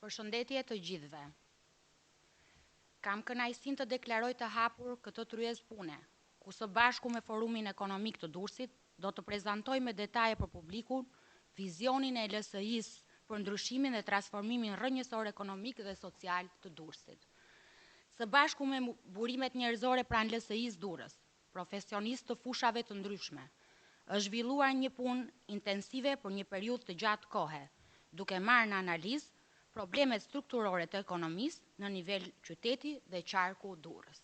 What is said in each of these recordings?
Përshëndetje të gjithëve. Kam kënaqësinë të deklaroj të hapur këtë tryezë pune, ku së bashku me Forumin Ekonomik të Durrësit do të prezantoj me detaje për publikun vizionin e LSI-s për ndryshimin dhe transformimin rrënjësor ekonomik dhe social të Durrësit. Së bashku me burimet njerëzore pranë LSI-s Durrës, profesionistë të fushave të ndryshme, është zhvilluar një punë intensive për një periudhë të gjatë kohe, duke marrë në analizë problemet strukturore të ekonomisë në nivel qyteti dhe qarku Durrës.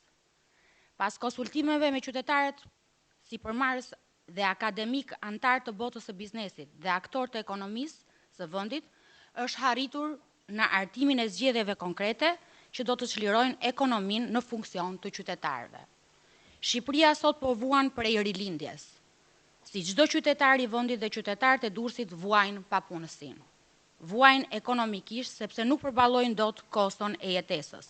Pas konsultimeve me qytetarët, sipërmarrës dhe akademik antar të botës së biznesit dhe aktor të ekonomisë së vendit, është arritur në artimin e zgjedhjeve konkrete që do të çlirojnë ekonominë në funksion të qytetarëve. Shqipëria sot po vuan prej rilindjes. Si çdo qytetar i vendit dhe qytetarët e Durrësit vuajnë papunësinë. Vuajnë ekonomikisht sepse nuk përballojnë dot koston e jetesës.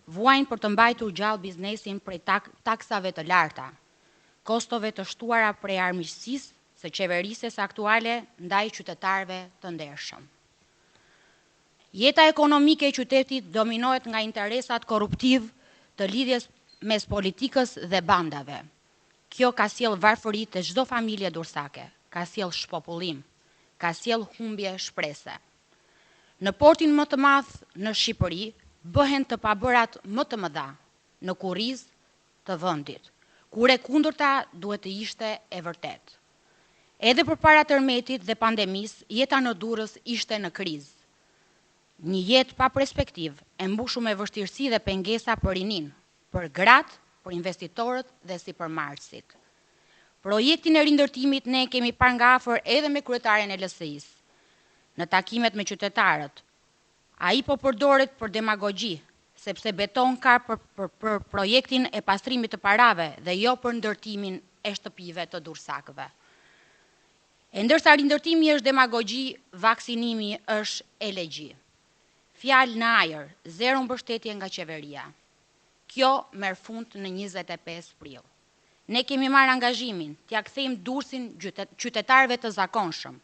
Vuajnë për të mbajtur gjallë biznesin prej taksave të larta, kostove të shtuara prej armiqësisë së qeverisjes aktuale ndaj qytetarëve të ndershëm. Jeta ekonomike e qytetit dominohet nga interesat korruptiv të lidhjes mes politikës dhe bandave. Kjo ka sjell varfëri te çdo familje durrësake, ka sjell shpopullim, ka sjell humbje shprese. Në portin më të madh në Shqipëri bëhen të pabërat më të mëdha në kurrizë të vendit, kur e kundërta duhet të ishte e vërtet. Edhe përpara tërmetit dhe pandemisë, jeta në Durrës ishte në krizë. Një jetë pa perspektivë, e mbushur me vështirësi dhe pengesa për rinin, për gratë, për investitorët dhe sipërmarrësit. Projektin e rindërtimit ne kemi parë nga afër edhe me kryetaren e LSI-s. Në takimet me qytetarët, ai po përdoret për demagogji, sepse beton ka për projektin e pastrimit të parave dhe jo për ndërtimin e shtëpive të durrësakëve. E ndërsa rindërtimi është demagogji, vaksinimi është elegji. Fjalë në ajër, zero mbështetje nga qeveria. Kjo merr fund në 25 prill. Ne kemi marrë angazhimin t'ia kthejmë Durrësin qytetarëve të zakonshëm,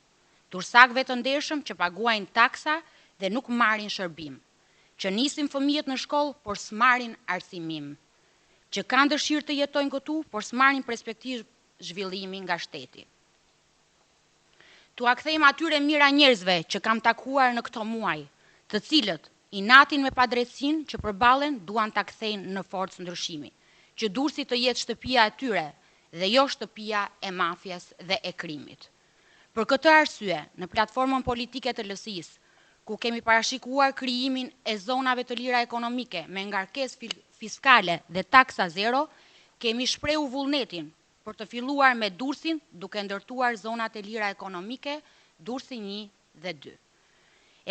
durrësakëve të ndershëm që paguajnë taksa dhe nuk marrin shërbim, që nisin fëmijët në shkollë por s'marrin arsimim, që kanë dëshirë të jetojnë këtu por s'marrin perspektivë zhvillimi nga shteti. T'ua kthejmë atyre mira njerëzve që kam takuar në këto muaj, të cilët i natin me padrejtësinë që përballen duan ta kthejnë në forcë ndryshimi, që Durrësi të jetë shtëpia e tyre dhe jo shtëpia e mafjes dhe e krimit. Për këtë arsye, në platformën politike të LSI-s, ku kemi parashikuar krijimin e zonave të lira ekonomike me ngarkesë fiskale dhe taksa zero, kemi shprehur vullnetin për të filluar me Durrësin duke ndërtuar zonat e lira ekonomike Durrësi 1 dhe 2.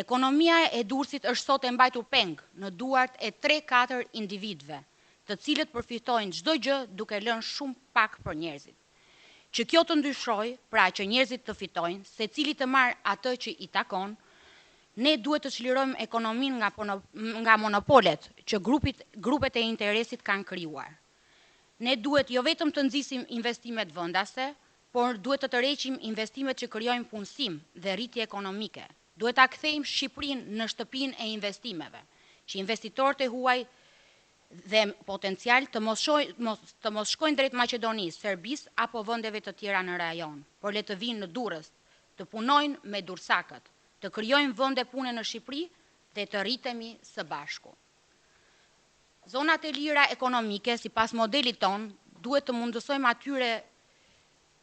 Ekonomia e Durrësit është sot e mbajtur peng në duart e 3-4 individëve, të cilët përfitojnë çdo gjë duke lënë shumë pak për njerëzit. Që kjo të ndryshojë, pra që njerëzit të fitojnë, secili të marrë atë që i takon, ne duhet të çlirojmë ekonominë nga monopolet që grupet e interesit kanë krijuar. Ne duhet jo vetëm të nxisim investimet vendase, por duhet të tërheqim investimet që krijojnë punësim dhe rritje ekonomike. Duhet ta kthejmë Shqipërinë në shtëpinë e investimeve, që investitorët e huaj dhe potencial të mos shkojnë drejt Maqedonisë, Serbisë apo vendeve të tjera në rajon, por le të vinë në Durrës, të punojnë me durrësakët, të krijojnë vende pune në Shqipëri dhe të rritemi së bashku. Zonat e lira ekonomike, sipas modelit ton, duhet të mundësojmë atyre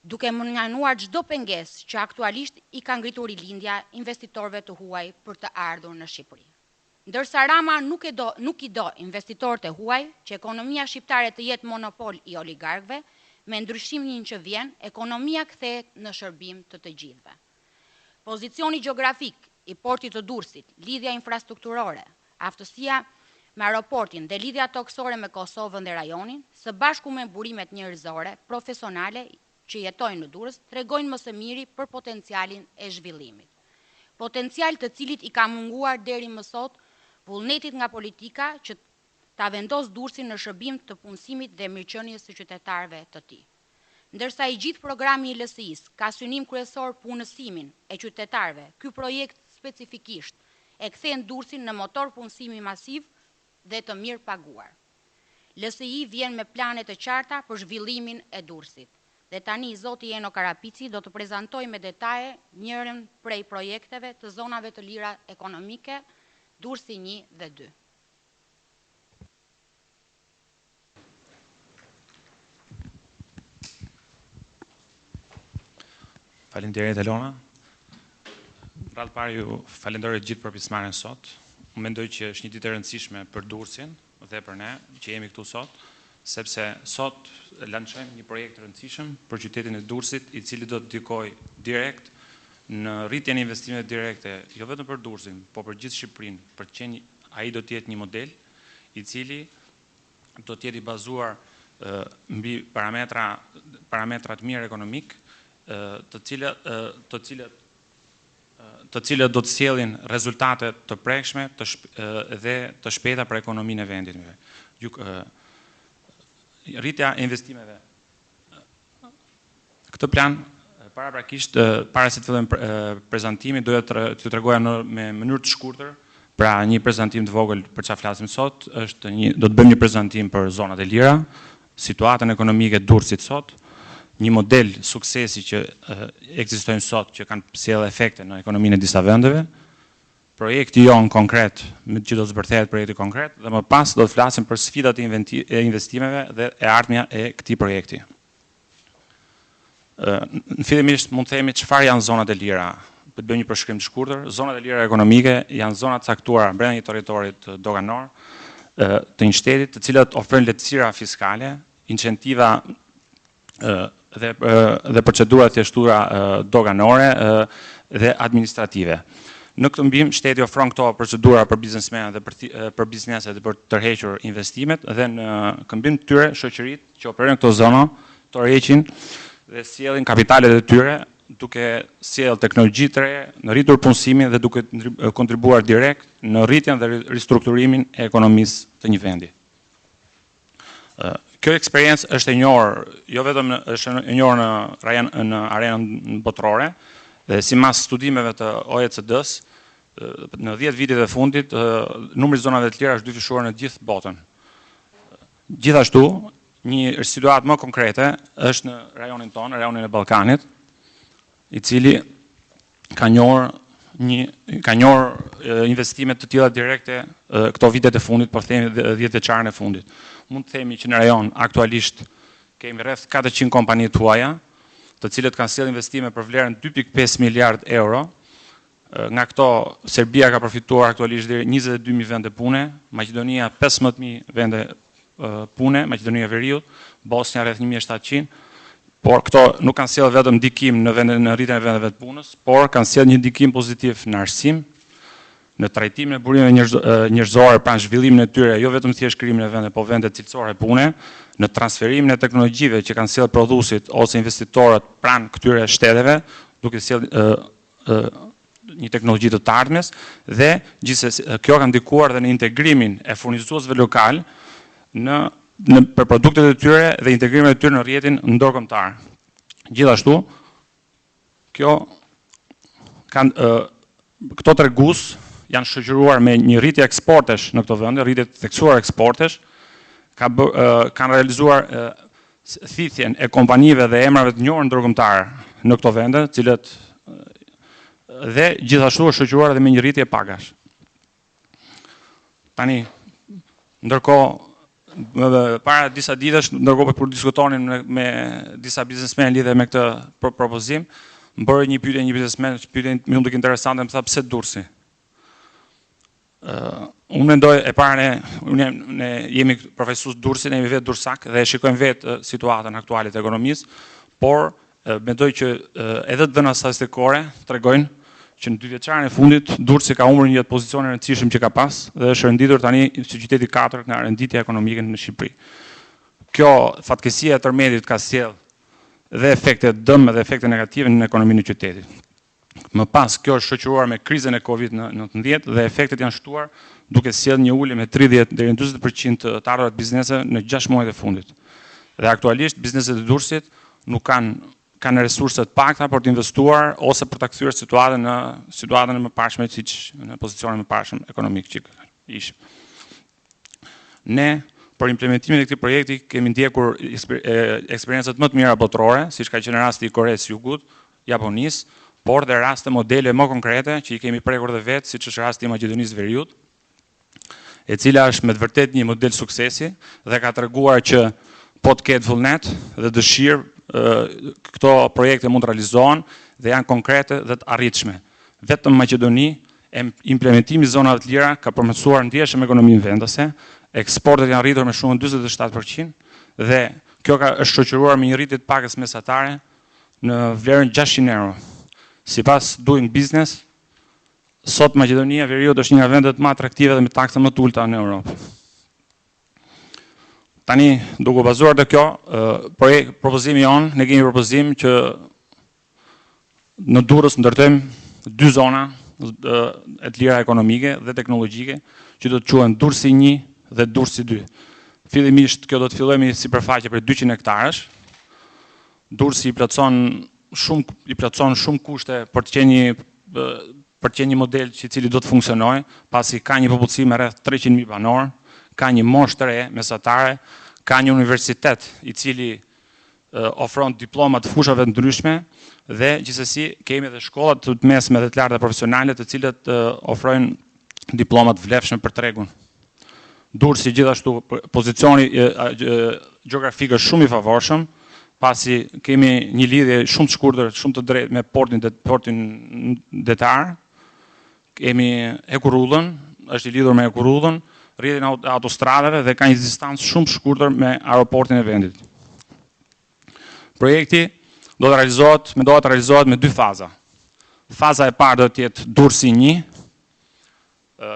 duke mundënuar çdo pengesë që aktualisht i ka ngritur rilindja investitorëve të huaj për të ardhur në Shqipëri. Ndërsa Rama nuk i do investitorët e huaj, që ekonomia shqiptare të jetë monopol i oligarkëve, me ndryshimin që vjen, ekonomia kthehet në shërbim të gjithëve. Pozicioni gjeografik i portit të Durrësit, lidhja infrastrukturore, aftësia me aeroportin dhe lidhja toksore me Kosovën dhe rajonin, së bashku me burimet njerëzore, profesionale që jetojnë në Durrës, tregojnë më së miri për potencialin e zhvillimit. Potencial të cilit i ka munguar deri më sot vullnetit nga politika që ta vendos Durrësin në shërbim të punësimit dhe mirëqenies së qytetarëve të tij. Ndërsa i gjithë programi i LSI-s ka synim kryesor punësimin e qytetarëve, ky projekt specifikisht e kthen Durrësin në motor punësimi masiv dhe të mirë paguar. LSI vjen me plane të qarta për zhvillimin e Durrësit. Dhe tani zoti Eno Karapici do të prezantoj me detaje njërin prej projekteve të zonave të lira ekonomike, Durrësi 1 dhe 2. Faleminderit Elona. Rrallë parë ju falenderoj gjithë për pjesëmarrjen sot. Unë mendoj që është një ditë e rëndësishme për Durrësin dhe për ne që jemi këtu sot, sepse sot lançojmë një projekt të rëndësishëm për qytetin e Durrësit, i cili do të ndikojë direkt në rritjen e investimeve direkte, jo vetëm për Durrësin, por për gjithë Shqipërinë, për të qenë ai do të jetë një model i cili do të jetë i bazuar mbi parametra të mirë ekonomik, të cilët do të sjellin rezultate të prekshme dhe të shpejta për ekonominë e vendit. Rritja e investimeve. Këtë plan, paraprakisht, para se të fillojmë prezantimin, doja t'ju tregoja me mënyrë të shkurtër, pra një prezantim të vogël për çfarë flasim sot, do të bëjmë një prezantim për zonat e lira, situatën ekonomike të Durrësit sot, një model suksesi që ekzistojnë sot që kanë sjellë efekte në ekonominë e disa vendeve, projekti jonë konkret, që do të zbërthehet projekti konkret, dhe më pas do të flasim për sfidat e investimeve dhe e ardhmja e këtij projekti. Në fillimisht mund të themi çfarë janë zonat e lira. Do të bëjmë një përshkrim të shkurtër. Zonat e lira ekonomike janë zona të caktuara brenda një territorit doganor të një shteti, të cilat ofrojnë lehtësira fiskale, incentiva dhe procedura të thjeshtura doganore dhe administrative. Në këtë mbim, shteti ofron këto procedura për biznesmenët dhe për bizneset dhe për të tërhequr investimet, dhe në këmbim të tyre shoqëritë që operojnë këto zona tërheqin dhe sjellin kapitalet e tyre duke sjellë teknologji të re, në rritur punësimin dhe duke kontribuar direkt në rritjen dhe ristrukturimin e ekonomisë të një vendi. Kjo eksperiencë është e njohur, jo vetëm është e njohur në arenën botërore, dhe sipas studimeve të OECD-s, në 10 vitet e fundit, numri i zonave të lira është dyfishuar në gjithë botën. Gjithashtu, një situatë më konkrete është në rajonin tonë, rajonin e Ballkanit, i cili ka njohur investimet të tilla direkte këto vitet e fundit, por themi 10 vjeçarën e fundit. Mund të themi që në rajon aktualisht kemi rreth 400 kompani të huaja, të cilët kanë sjellë investime për vlerën 2.5 miliard euro. Nga këto, Serbia ka përfituar aktualisht deri 22.000 vende pune, Maqedonia 15.000 vende pune, Maqedonia e Veriut, Bosnia rreth 1.700, por këto nuk kanë sjellë vetëm ndikim në rritjen e vendeve të punës, por kanë sjellë një ndikim pozitiv në arsim, në trajtimin e burimeve njerëzore pranë zhvillimin e tyre, jo vetëm thjesht krijimin e vendeve, por vende cilësore pune, në transferimin e teknologjive që kanë sjellë prodhuesit ose investitorët pranë këtyre shteteve, duke sjellë një teknologji të ardhmes, dhe gjithsesi kjo ka ndikuar dhe në integrimin e furnizuesve lokal për produktet e tyre dhe integrimin e tyre në rrjetin ndërkombëtar. Gjithashtu, këto tregues janë shoqëruar me një rritje eksportesh në këto vende, rritje të theksuar eksportesh, kanë realizuar thithjen e kompanive dhe emrave të njohur ndërkombëtar në këto vende, cilët dhe gjithashtu është shoqëruar edhe me një rritje pagash. Tani, ndërkohë, para disa ditësh, ndërkohë për diskutonin me disa biznesmenë lidhe me këtë propozim, më bëri një pyetje një biznesmen, pyetje më duk interesante, më tha pse Durrësi. Unë mendoj e para ne jemi profesues Durrësi, ne jemi vetë dursak dhe shikojmë vetë situatën aktuale të ekonomisë, por mendoj që edhe dhënat statistikore tregojnë që në 2 vjeçarën e fundit Durrësi ka humbur një pozicion e rëndësishëm që ka pas dhe është renditur tani si qyteti 4 nga renditja ekonomike në Shqipëri. Kjo fatkesia e tërmendit ka sjellë dhe efekte dëm dhe efekte negative në ekonominë e qytetit. Më pas, kjo është shoqëruar me krizën e Covid-19 dhe efektet janë shtuar duke sjellë një ulje me 30 deri në 40% të ardhurat biznese në 6 muajt e fundit. Dhe aktualisht bizneset e Durrësit nuk kanë kanë resurse të pakta për të investuar ose për ta kthyer situatën në situatën e mëparshme, siç në pozicionin e mëparshëm ekonomik që ishim. Ne për implementimin e këtij projekti kemi ndjekur eksperiencat më të mira botërore, siç ka qenë rasti i Koreas së Jugut, Japonisë, por dhe raste modele më konkrete që i kemi prekur dhe vetë, siç është rasti i Maqedonisë Veriut, e cila është me të vërtet një model suksesi dhe ka treguar që po të ketë vullnet dhe dëshirë këto projekte mund të realizohen dhe janë konkrete dhe të arritshme. Vetëm Maqedoni implementimi i zonave të lira ka përmirësuar ndjeshëm ekonominë vendase, eksportet janë rritur me shumën 47% dhe kjo është shoqëruar me një rritje të pakës mesatare në vlerën 600 euro. Sipas Doing Business, sot Maqedonia Veriut është një nga vendet më atraktive dhe me taksa më të ulta në Europë. Tani, duke bazuar te kjo, propozimi jon, ne kemi propozim që në Durrës ndërtojmë 2 zona e të lira ekonomike dhe teknologjike, që do të quhen Durrësi 1 dhe Durrësi 2. Fillimisht kjo do të fillojmë si përfaqe për 200 hektarësh. Durrësi i plotëson shumë kushte për të qenë një model i cili do të funksionojë, pasi ka një popullsi me rreth 300.000 banor, ka një moshë të re mesatare, ka një universitet i cili ofron diploma të fushave të ndryshme dhe gjithsesi kemi edhe shkolla të mesme dhe të larta profesionale të cilat ofrojnë diploma të vlefshme për tregun. Durrësi gjithashtu pozicioni gjeografik është shumë i favorshëm, pasi kemi një lidhje shumë të shkurtër, shumë të drejtë me portin detar. Kemi Ekurullën, është i lidhur me Ekurullën, rrjedhin e autostradave dhe ka një distancë shumë shkurtër me aeroportin e vendit. Projekti do të realizohet me 2 faza. Faza e parë do të jetë Durrësi 1,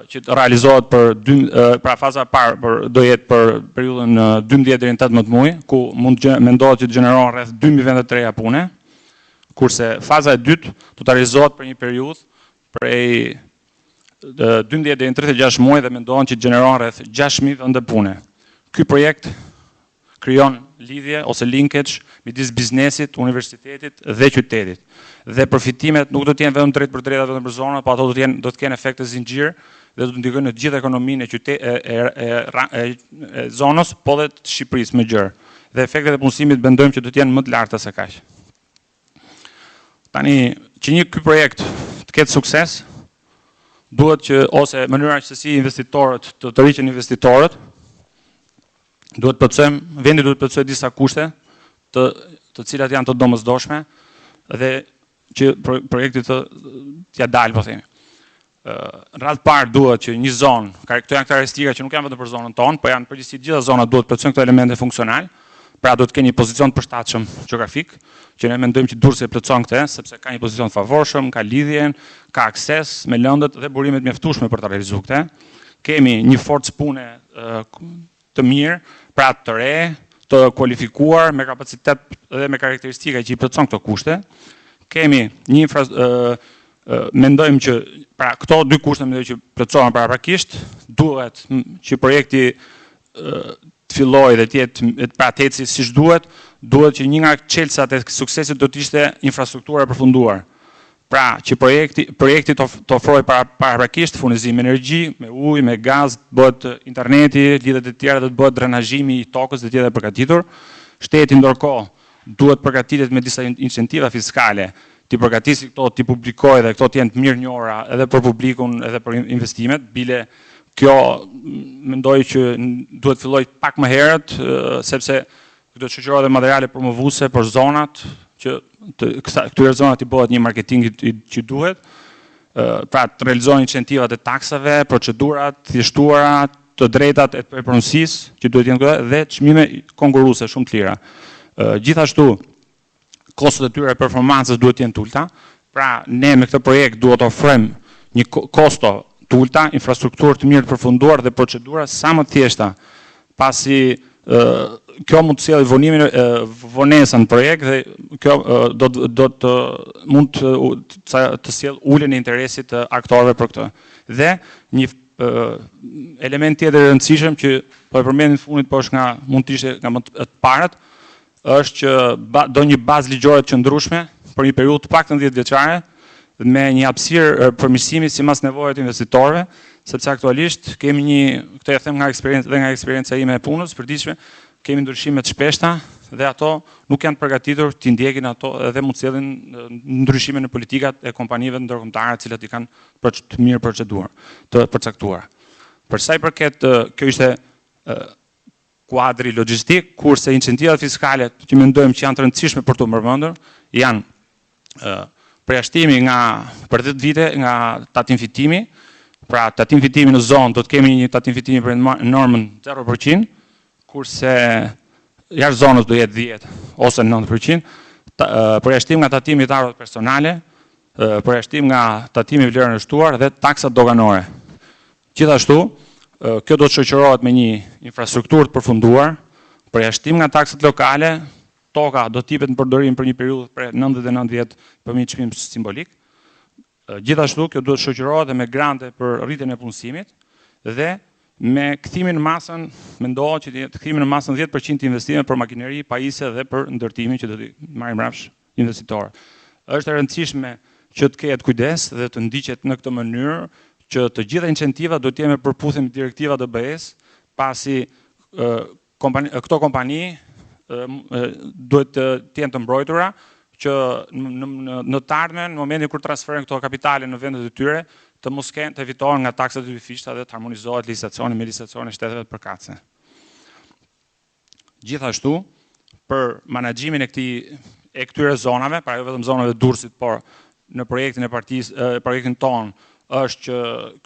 që të realizohet faza e parë do jetë për periudhën 12 deri në 18 muaj, ku mendohet që të gjenerohen rreth 2000 vende të reja pune, kurse faza e dytë do të realizohet për një periudhë prej 12 deri në 36 muaj dhe mendohen që të gjenerohen rreth 6000 vende pune. Ky projekt krijon lidhje ose linkage midis biznesit, universitetit dhe qytetit. Dhe përfitimet nuk do të jenë vetëm drejt për drejt vetëm për zonat, por ato do të kenë efekte zinxhir dhe do të ndikojnë në të gjithë ekonominë e zonës, po dhe të Shqipërisë më gjerë. Dhe efektet e punësimit mendojmë që do të jenë më të larta se kaq. Tani, që ky projekt të ketë sukses, duhet që ose mënyra që si investitorët të rriqen investitorët, vendi duhet të plotësojë disa kushte të cilat janë të domosdoshme dhe që projekti t'ja dalë, po themi. Në radhë parë duhet që një zonë, këto janë karakteristika që nuk janë vetëm për zonën tonë, po janë përgjithësi gjitha zonat duhet të plotësojnë këto elemente funksional, pra duhet të kenë një pozicion të përshtatshëm gjeografik, që ne mendojmë që Durrësi e plotëson këtë, sepse ka një pozicion të favorshëm, ka lidhjen, ka akses me lëndët dhe burimet mjaftueshme për ta realizuar këtë. Kemi një forcë pune të mirë, pra të re, të kualifikuar, me kapacitet dhe me karakteristika që i plotëson këto kushte. Kemi mendojmë që pra këto 2 kushte mendoj që plotësohen paraprakisht, duhet që projekti të fillojë dhe të ecë siç duhet që një nga çelësat e suksesit do të ishte infrastruktura e përfunduar. Pra që projekti të ofrojë paraprakisht furnizim me energji, me ujë, me gaz, bëhet interneti, lidhjet e tjera do të bëhet drenazhimi i tokës dhe të tjera përgatitur. Shteti ndërkohë duhet përgatitet me disa incentiva fiskale, ti përgatisi këto, ti publikojë dhe këto të jenë të mirë njohura edhe për publikun edhe për investimet, bile kjo mendoj që duhet filloj pak më herët, sepse do të shoqërohet dhe materiale promovuese për zonat, që këtyre zonat i bëhet një marketing që duhet, pra të realizohen incentivat e taksave, procedurat, thjeshtuara, të drejtat e pronësisë që duhet jenë këto dhe çmime konkurruese shumë të lira. Gjithashtu, kostot e tyre performancës duhet jenë të ulta, pra ne me këtë projekt duhet ofrojmë një kosto të ulta, infrastrukturë të mirë të përfunduar dhe procedura sa më të thjeshta, pasi kjo mund të sjellë vonesën në projekt dhe kjo mund të sjellë uljen e interesit të aktorëve për këtë. Dhe një element tjetër i rëndësishëm që po e përmend në fundit, po është mund të ishte nga më të parët, është që do një bazë ligjore të qëndrueshme për një periudhë të paktën 10 vjeçare me një hapësirë përmirësimi sipas nevojave të investitorëve, sepse aktualisht kemi këtë e them nga eksperjenca ime e punës përditshme, kemi ndryshime të shpeshta dhe ato nuk janë përgatitur të ndjekin ato edhe mund të sjellin ndryshime në politikat e kompanive ndërkombëtare, të cilat i kanë të mirë të përcaktuar. Për sa i përket, kjo ishte kuadri logjistik, kurse incentivat fiskale që mendojmë që janë të rëndësishme për të përmendur, janë përjashtimi për 10 vite nga tatim fitimi. Pra, tatim fitimi në zonë do të kemi një tatim fitimi për normën 0%, kurse jashtë zonës do jetë 10 ose 9%, përjashtim nga tatimi të arrët personale, përjashtim nga tatimi vlerën e shtuar dhe taksat doganore. Gjithashtu, kjo do të shoqërohet me një infrastrukturë të përfunduar, përjashtim nga taksat lokale, toka do t'jepet në përdorim për një periudhë për 99 vjet për një çmim simbolik. Gjithashtu, kjo duhet shoqërohet me grante për rritjen e punësimit dhe me kthimin në masën, mendohet që të kthimin në masën 10% investime për makineri, pajisje dhe për ndërtimin që do të marrin mbrapsht investitorë. Është e rëndësishme që të ketë kujdes dhe të ndiqet në këtë mënyrë që të gjitha incentivat do të jenë me përputhje me direktivat EBS, pasi këto kompani duhet të jenë të mbrojtura që në të ardhmen, në momentin kur transferojnë këto kapitale në vendet e tyre, të mos kenë të evitohen nga taksat e dyfishta dhe të harmonizohet licitacioni me licitacionin e shteteve të përkatëse. Gjithashtu, për menaxhimin e këtyre zonave, pra jo vetëm zonave të Durrësit, por në projektin tonë është që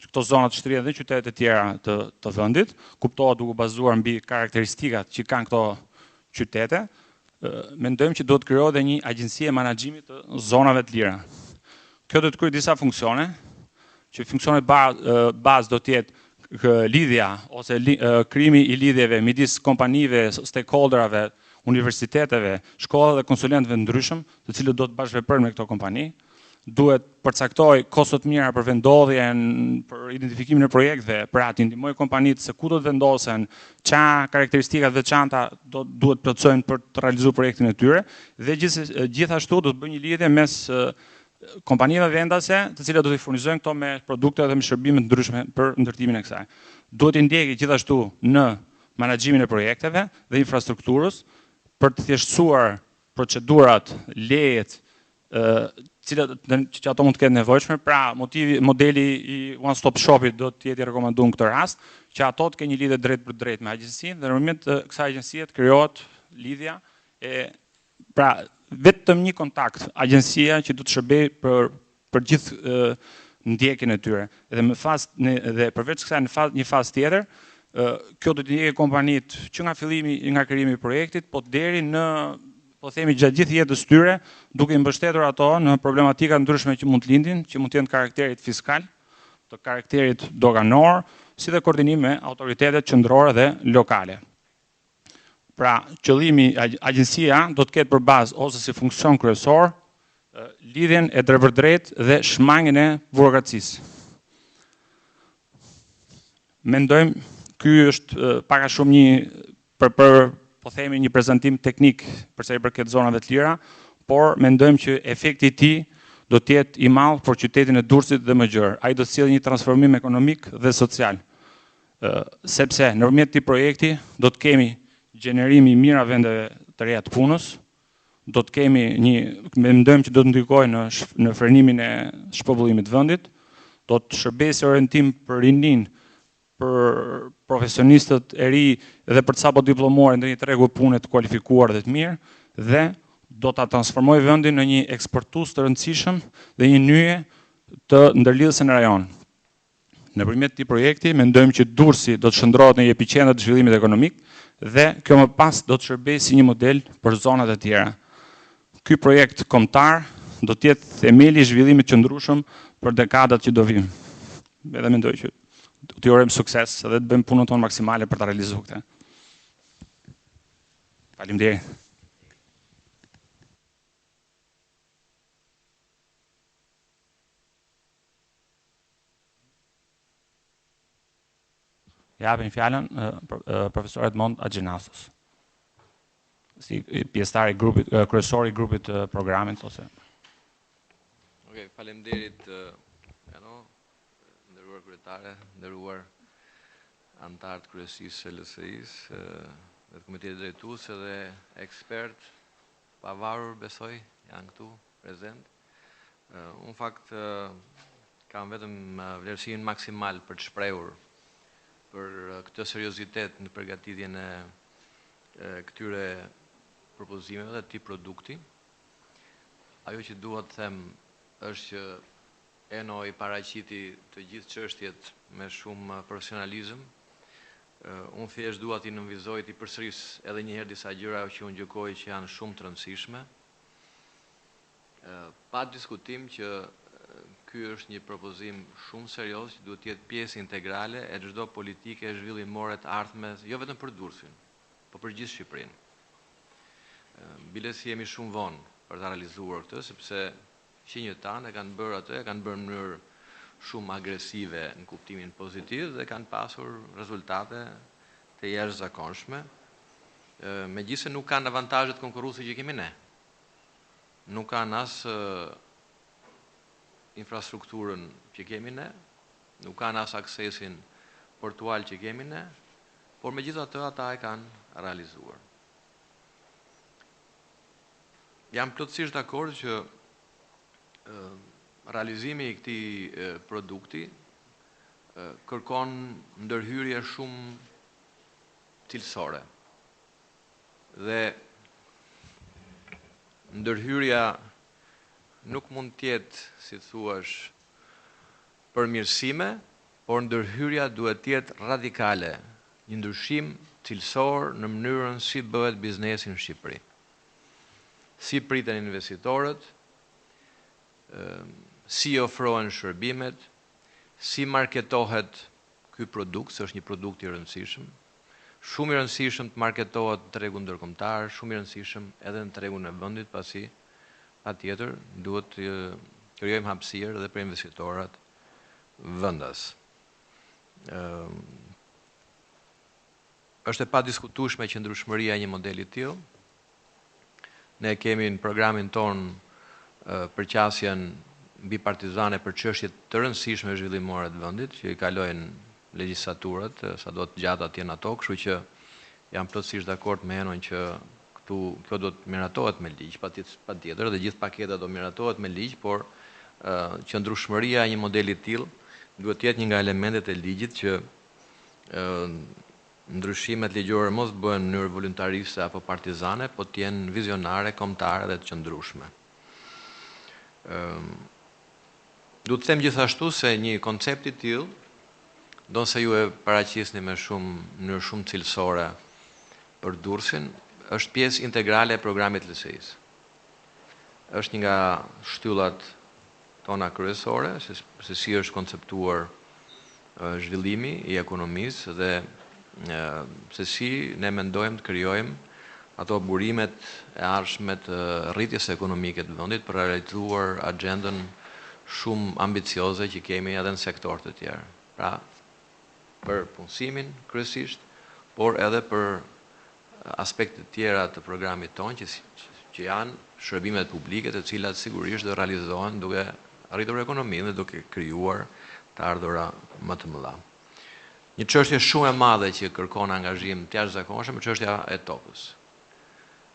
këto zona të shtrihen dhe qytetet e tjera të vendit, kuptohet duke bazuar mbi karakteristikat që kanë këto qytete, mendojmë që do të krijohet dhe një agjenci e menaxhimit të zonave të lira. Kjo do të kryejë disa funksione, që funksionet bazë do të jetë lidhja ose krijimi i lidhjeve midis kompanive, stakeholderave, universiteteve, shkollave dhe konsulentëve ndryshëm, të cilët do të bashkëveprojnë me këto kompani. Duhet përcaktoj kostot mira për vendodhjen, për identifikimin e projekteve, pra të ndihmoj kompanitë se ku do të vendosen, çfarë karakteristika të veçanta duhet plotësojnë për të realizuar projektin e tyre, dhe gjithashtu do të bëjë një lidhje mes kompanive vendase, të cilat do të furnizojnë këto me produkte dhe me shërbime të ndryshme për ndërtimin e kësaj. Duhet të ndjekë gjithashtu në menaxhimin e projekteve dhe infrastrukturës për të thjeshtësuar procedurat, lejet, që ato mund të ketë nevojshme, pra modeli i one stop shopit do të jetë i rekomanduar në këtë rast, që ato të kenë një lidhje drejt për drejt me agjencinë dhe në përmjet kësaj agjencie të krijohet lidhja pra vetëm një kontakt, agjencia që do të shërbej për gjithë ndjekjen e tyre. Dhe përveç kësaj në një fazë tjetër, kjo do të ndjekë kompanitë që nga krijimi i projektit, po deri në, po themi, gjatë gjithë jetës tyre, duke i mbështetur ato në problematika ndryshme që mund të lindin, që mund të jenë karakterit fiskal, të karakterit doganor, si dhe koordinim me autoritetet qendrore dhe lokale. Pra, qëllimi, agjencia do të ketë për bazë ose si funksion kryesor lidhjen e drejtpërdrejt dhe shmangjen e burokracisë. Mendojmë, ky është pak a shumë një po themi një prezantim teknik për sa i përket zonave të lira, por mendojmë që efekti i tij do të jetë i madh për qytetin e Durrësit dhe më gjerë. Ai do të sjellë një transformim ekonomik dhe social. Sepse nëpërmjet këtij projekti do të kemi gjenerimi i mirë vendeve të reja të punës, do të kemi mendojmë që do të ndikojë në frenimin e shpopullimit të vendit, do të shërbesë orientim për rinin, për profesionistët e ri dhe për të sapo diplomuar në një tregu pune të kualifikuar dhe të mirë, dhe do ta transformoj vendin në një eksportues të rëndësishëm dhe një nyje të ndërlidhëse në rajon. Nëpërmjet këtij projekti mendojmë që Durrësi do të shndrohet në një epiqendër të zhvillimit ekonomik dhe kjo më pas do të shërbejë si një model për zonat e tjera. Ky projekt kombëtar do të jetë themeli i zhvillimit qëndrueshëm për dekadat që do vijnë. Edhe mendoj që t'ju urojmë sukses dhe të bëjmë punën tonë maksimale për ta realizuar këtë. Faleminderit. Japim fjalën profesor Edmond Agjenasos. si pjesëtar i grupit, kryesor i grupit të programit ose. Okej, faleminderit nderuar kryetare, nderuar antarët kryesisë së LSI-së, dhe të komitetit drejtues dhe ekspert pavarur besoj janë këtu prezent. Unë fakt kam vetëm vlerësimin maksimal për të shprehur për këtë seriozitet në përgatitjen e këtyre propozimeve dhe këtij produkti. Ajo që dua të them është që Eno i paraqiti të gjithë çështjet me shumë profesionalizëm. Unë thjesht dua t'i nënvizoj, t'i përsëris edhe një herë disa gjëra që unë gjykoj që janë shumë të rëndësishme. Pa diskutim që ky është një propozim shumë serioz që duhet të jetë pjesë integrale e çdo politike zhvillimore të ardhme, jo vetëm për Durrësin, por për gjithë Shqipërinë. Bile si jemi shumë vonë për ta realizuar këtë, sepse shenjat tanë e kanë bërë atë, e kanë bërë në mënyrë shumë agresive në kuptimin pozitiv dhe kanë pasur rezultate të jashtëzakonshme, megjithëse nuk kanë avantazhet konkurruese që kemi ne. Nuk kanë as infrastrukturën që kemi ne, nuk kanë as aksesin portual që kemi ne, por megjithatë ata e kanë realizuar. Jam plotësisht dakord që realizimi i këtij produkti kërkon ndërhyrje shumë cilësore. Dhe ndërhyrja nuk mund të jetë, si thuash, përmirësime, por ndërhyrja duhet të jetë radikale, një ndryshim cilësor në mënyrën si bëhet biznesi në Shqipëri. Si priten investitorët, si ofrohen shërbimet, si marketohet ky produkt, se është një produkt i rëndësishëm, shumë i rëndësishëm të marketohet në tregun ndërkombëtar, shumë i rëndësishëm edhe në tregun e vendit, pasi patjetër duhet të krijojmë hapësirë edhe për investitorët vendas. Është e padiskutueshme që ndryshmëria e një modeli të tillë. Ne kemi në programin ton përqasjen bipartizane për çështjet të rëndësishme zhvillimore të vendit, që i kalojnë legjislaturat, sado të gjata të jenë ato, kështu që jam plotësisht dakord me Enon që kjo do të miratohet me ligj, patjetër, dhe gjithë paketa do miratohet me ligj, por që ndryshmëria e një modeli të tillë duhet të jetë një nga elementet e ligjit që ndryshimet ligjore mos bëhen në mënyrë voluntariste apo partizane, po të jenë vizionare, kombëtare dhe të qëndrueshme. Du të them gjithashtu se një koncept i tillë, ndonse ju e paraqisni me mënyrë shumë cilësore për Durrësin, është pjesë integrale e programit LSI-s. Është një nga shtyllat tona kryesore, se si është konceptuar zhvillimi i ekonomisë dhe se si ne mendojmë të krijojmë ato burimet e ardhshme të rritjes ekonomike të vendit për realizuar agendën shumë ambicioze që kemi edhe në sektor të tjerë. Pra, për punësimin kryesisht, por edhe për aspektet tjera të programit tonë që janë shërbimet publike, të cilat sigurisht do realizohen duke arritur ekonominë dhe duke krijuar të ardhura më të mëdha. Një çështje shumë e madhe që kërkon angazhim të jashtëzakonshëm është çështja e tokës.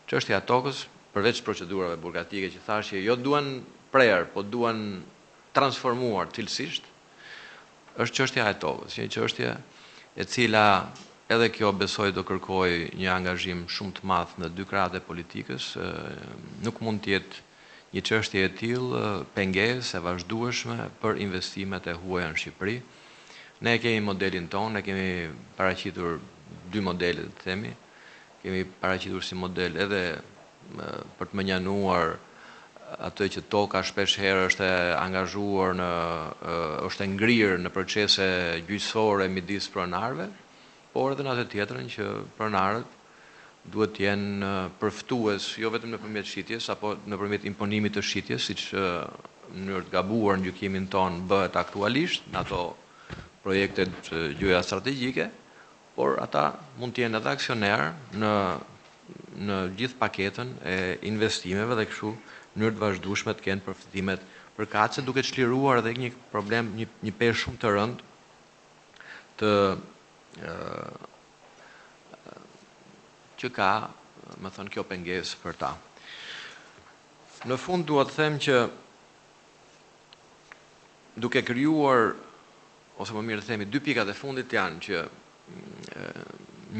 Çështja e tokës, përveç procedurave burokratike që thash që jo duan prerë, po duan transformuar cilësisht, është çështja e tokës, një çështje e cila edhe kjo besoj do kërkoj një angazhim shumë të madh në dy krahët e politikës, nuk mund të jetë një çështje e tillë pengesë e vazhdueshme për investimet e huaja në Shqipëri. Ne kemi modelin tonë, ne kemi paraqitur dy modele, të themi. Kemi paraqitur si model edhe për të menjanuar atë që toka shpesh herë është angazhuar është ngrirë në procese gjyqësore midis pronarëve, por edhe në atë tjetrën që pronarët duhet të jenë përftues jo vetëm nëpërmjet shitjes apo nëpërmjet imponimit të shitjes, siç në mënyrë të gabuar në gjykimin ton bëhet aktualisht në ato projektet gjyqa strategjike, por ata mund të jenë edhe aksioner në në gjithë paketën e investimeve dhe kështu mënyrë të vazhdueshme të kenë përfitimet përkatëse, duke çliruar edhe një problem, një peshë shumë të rëndë të që ka, më thënë, kjo pengesë për ta. Në fund dua të them që duke krijuar, ose më mirë të themi, dy pikat e fundit janë që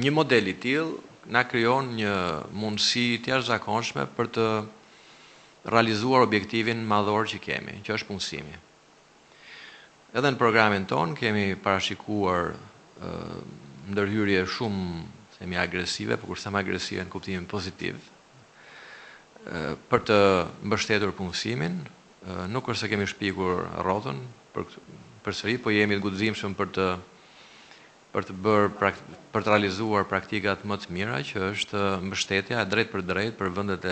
një model i tillë na krijon një mundësi të jashtëzakonshme për të realizuar objektivin madhor që kemi, që është punësimi. Edhe në programin ton kemi parashikuar ndërhyrje shumë, themi, agresive, por kur them agresive në kuptimin pozitiv, për të mbështetur punësimin. Nuk është se kemi shpikur rrotën përsëri, po jemi të guximshëm për të realizuar praktikat më të mira, që është mbështetja drejt për drejt për vendet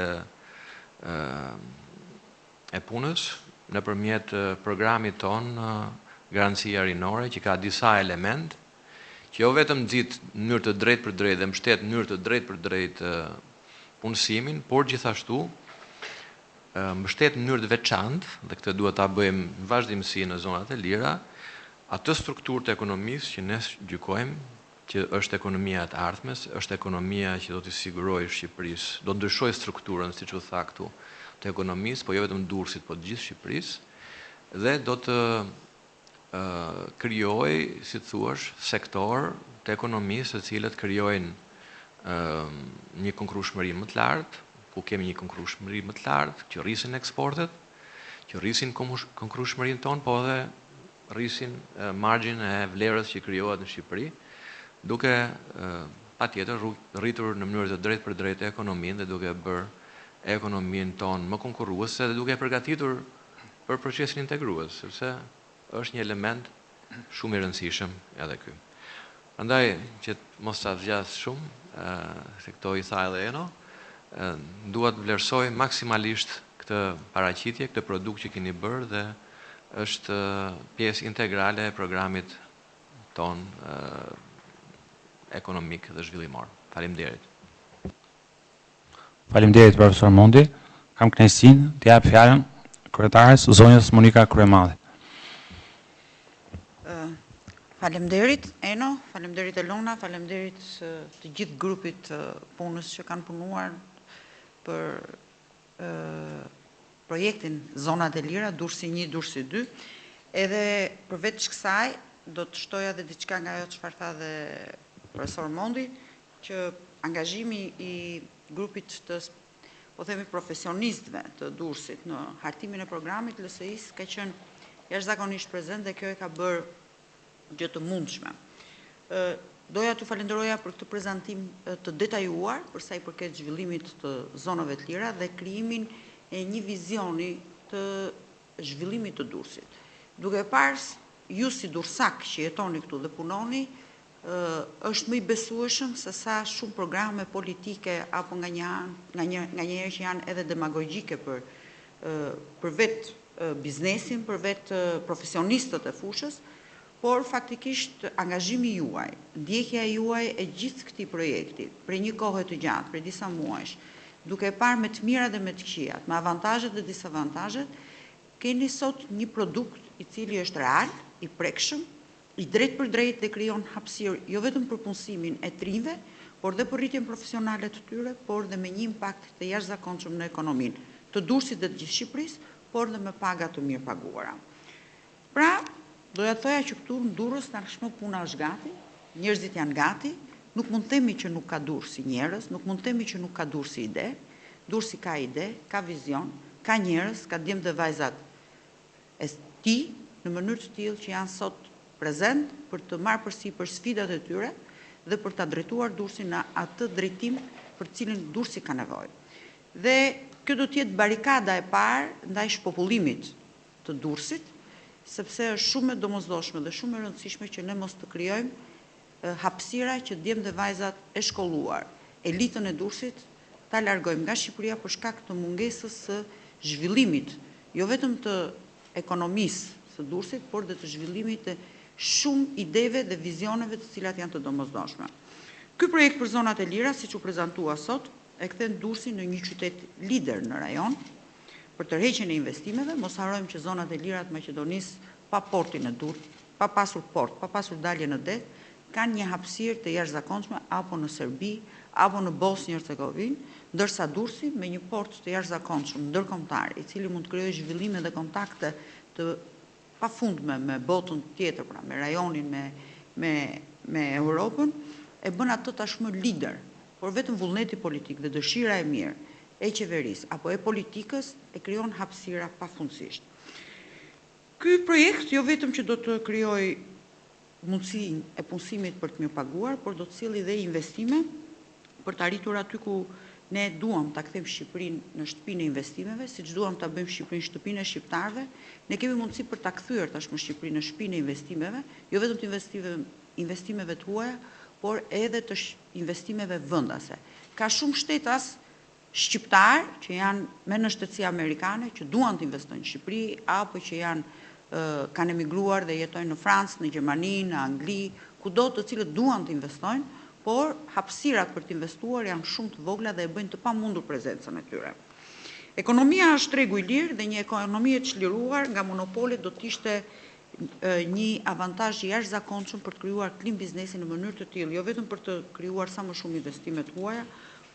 e punës nëpërmjet programit ton Garancia Rinore, që ka disa element që jo vetëm nxit në mënyrë të drejtë për drejtë dhe mbështet në mënyrë të drejtë për drejtë punësimin, por gjithashtu mbështet në mënyrë të veçantë, dhe këtë duhet ta bëjmë në vazhdimsi në zonat e lira, atë strukturë të ekonomisë që ne gjykojmë që është ekonomia e ardhmes, është ekonomia që do të sigurojë Shqipërisë, do të ndryshojë strukturën, siç u tha këtu, të ekonomisë, po jo vetëm Durrësit, po të gjithë Shqipërisë, dhe do të krijojë, si thuaç, sektor të ekonomisë, të cilët krijojnë një konkurrueshmëri më të lartë, ku kemi një konkurrueshmëri më të lartë, që rrisin eksportet, që rrisin konkurrueshmërinë tonë, po edhe rrisin margjin e vlerës që krijohet në Shqipëri, duke patjetër rritur në mënyrë të drejtë për drejtë ekonominë dhe duke bërë ekonominë tonë më konkurruese dhe duke përgatitur për procesin integrues, sepse është një element shumë i rëndësishëm edhe ky. Prandaj, që mos ta zgjas shumë, se këto i tha edhe Eno, dua të vlerësoj maksimalisht këtë paraqitje, këtë produkt që keni bërë dhe është pjesë integrale e programit ton ekonomik dhe zhvillimor. Faleminderit. Faleminderit profesor Mondi. Kam kënaqësinë të jap fjalën kryetares zonjës Monika Kryemalli. Faleminderit Eno, faleminderit Elona, faleminderit të gjithë grupit punës që kanë punuar për projektin Zonat e Lira, Durrësi 1, Durrësi 2, edhe përveç kësaj do të shtoja dhe diçka nga ajo çfarë tha dhe profesor Mondi, që angazhimi i grupit të, po themi, profesionistëve të Durrësit në hartimin e programit LSI-s ka qenë jashtëzakonisht prezent dhe kjo e ka bërë gjë të mundshme. Doja të falenderoja për këtë prezantim të detajuar për sa i përket zhvillimit të zonave të lira dhe krijimin e një vizioni të zhvillimit të Durrësit. Duke parë ju si dursak që jetoni këtu dhe punoni, është më i besueshëm se sa shumë programe politike apo nga njerë që janë edhe demagogjike për vetë biznesin, për vetë profesionistët e fushës, por faktikisht angazhimi juaj, ndjekja juaj e gjithë këtij projekti, për një kohë të gjatë, për disa muajsh, duke parë me të mirat dhe me të këqijat, me avantazhet dhe disavantazhet, keni sot një produkt i cili është real, i prekshëm, i drejt për drejt dhe krijon hapësirë jo vetëm për punësimin e trinjve, por dhe për rritjen profesionale të tyre, por dhe me një impakt të jashtëzakonshëm në ekonominë të Durrësit dhe të gjithë Shqipërisë, por dhe me paga të mirë paguara. Pra, doja të thoja që këtu në Durrës tashmë puna është gati, njerëzit janë gati, nuk mund të themi që nuk ka Durrësi njerëz, nuk mund të themi që nuk ka Durrësi ide. Durrësi ka ide, ka vizion, ka njerëz, ka djemt dhe vajzat e tij në mënyrë të tillë që janë sot prezent për të marrë përsipër sfidat e tyre dhe për ta drejtuar Durrësin në atë drejtim për cilin Durrësi ka nevojë. Dhe kjo do të jetë barikada e parë ndaj shpopullimit të Durrësit, sepse është shumë e domosdoshme dhe shumë e rëndësishme që ne mos të krijojmë hapësira që djemt dhe vajzat e shkolluar, elitën e Durrësit, ta largojmë nga Shqipëria për shkak të mungesës së zhvillimit, jo vetëm të ekonomisë së Durrësit, por dhe të zhvillimit të shumë ideve dhe vizioneve të cilat janë të domosdoshme. Ky projekt për zonat e lira, siç u prezantua sot, e kthen Durrësin në një qytet lider në rajon për tërheqjen e investimeve. Mos harrojmë që zonat e lira të Maqedonisë pa portin e Durrësit, pa pasur port, pa pasur dalje në det, kanë një hapësirë të jashtëzakonshme apo në Serbi, apo në Bosnjë Hercegovinë, ndërsa Durrësi me një port të jashtëzakonshëm ndërkombëtar, i cili mund të krijojë zhvillime dhe kontakte të pafundme me botën tjetër, pra me rajonin, me Europën, e bën atë tashmë lider, por vetëm vullneti politik dhe dëshira e mirë e qeverisë apo e politikës e krijon hapësira pafundësisht. Ky projekt jo vetëm që do të krijojë mundësinë e punësimit për të mirëpaguar, por do të sjellë dhe investime për të arritur aty ku ne duam ta kthejmë Shqipërinë në shtëpinë e investimeve, siç duam ta bëjmë Shqipërinë shtëpinë e shqiptarëve. Ne kemi mundësi për ta kthyer tashmë Shqipërinë në shtëpinë e investimeve, jo vetëm të investimeve të huaja, por edhe të investimeve vendase. Ka shumë shtetas shqiptar që janë me nënshtetësi amerikane që duan të investojnë në Shqipëri apo që kanë emigruar dhe jetojnë në Francë, në Gjermani, në Angli, kudo, të cilët duan të investojnë, por hapësirat për të investuar janë shumë të vogla dhe e bëjnë të pamundur prezencën e tyre. Ekonomia është tregu i lirë dhe një ekonomi e çliruar nga monopolet do të ishte një avantazh i jashtëzakonshëm për të krijuar klim biznesi në mënyrë të tillë, jo vetëm për të krijuar sa më shumë investime të huaja,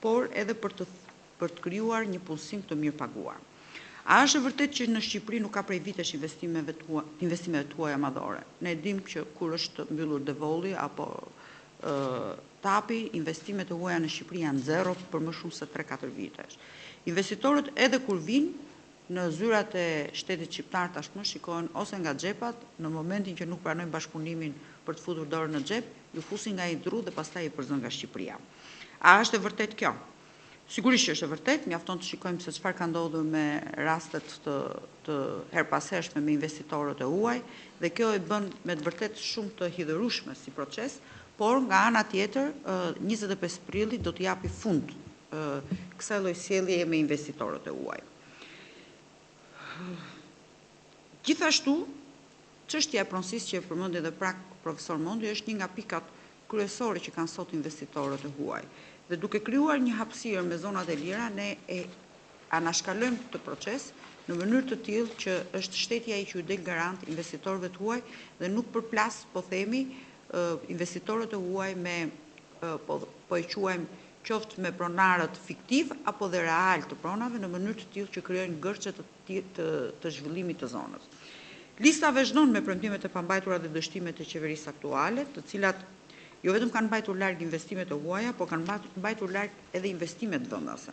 por edhe për të krijuar një punësim të mirëpaguar. A është e vërtetë që në Shqipëri nuk ka prej vitesh investimeve të huaja madhore? Ne dimë që kur është mbyllur Devolli apo Tapi, investimet e huaja në Shqipëri janë zero për më shumë se 3-4 vitesh. Investitorët edhe kur vinë në zyrat e shtetit shqiptar tashmë shikohen ose nga xhepat, në momentin që nuk pranojnë bashkëpunimin për të futur dorën në xhep, ju fusin nga i dru dhe pastaj i përzën nga Shqipëria. A është e vërtet kjo? Sigurisht që është e vërtet, mjafton të shikojmë se çfarë ka ndodhur me rastet të herpashershme me investitorët e huaj, dhe kjo e bën me të vërtet shumë të hidhërueshme si proces, por nga ana tjetër 25 prilli do të japi fund kësaj lloj sjelljeje me investitorët e huaj. Gjithashtu, çështja e pronësisë që e përmendi edhe profesor Mondi është një nga pikat kryesore që kanë sot investitorët e huaj. Dhe duke krijuar një hapësirë me zonat e lira, ne e anashkalojmë këtë proces në mënyrë të tillë që është shteti ai që u del garant investitorëve të huaj dhe nuk përplas, po themi, investitorët e huaj me po e quajmë qoftë me pronarët fiktiv apo dhe real të pronave në mënyrë të tillë që krijojnë gërçe të zhvillimit të zonës. Lista vazhdon me premtimet e pambajtura dhe dështimet e qeverisë aktuale, të cilat jo vetëm kanë mbajtur larg investimet e huaja, por kanë mbajtur larg edhe investimet vendase.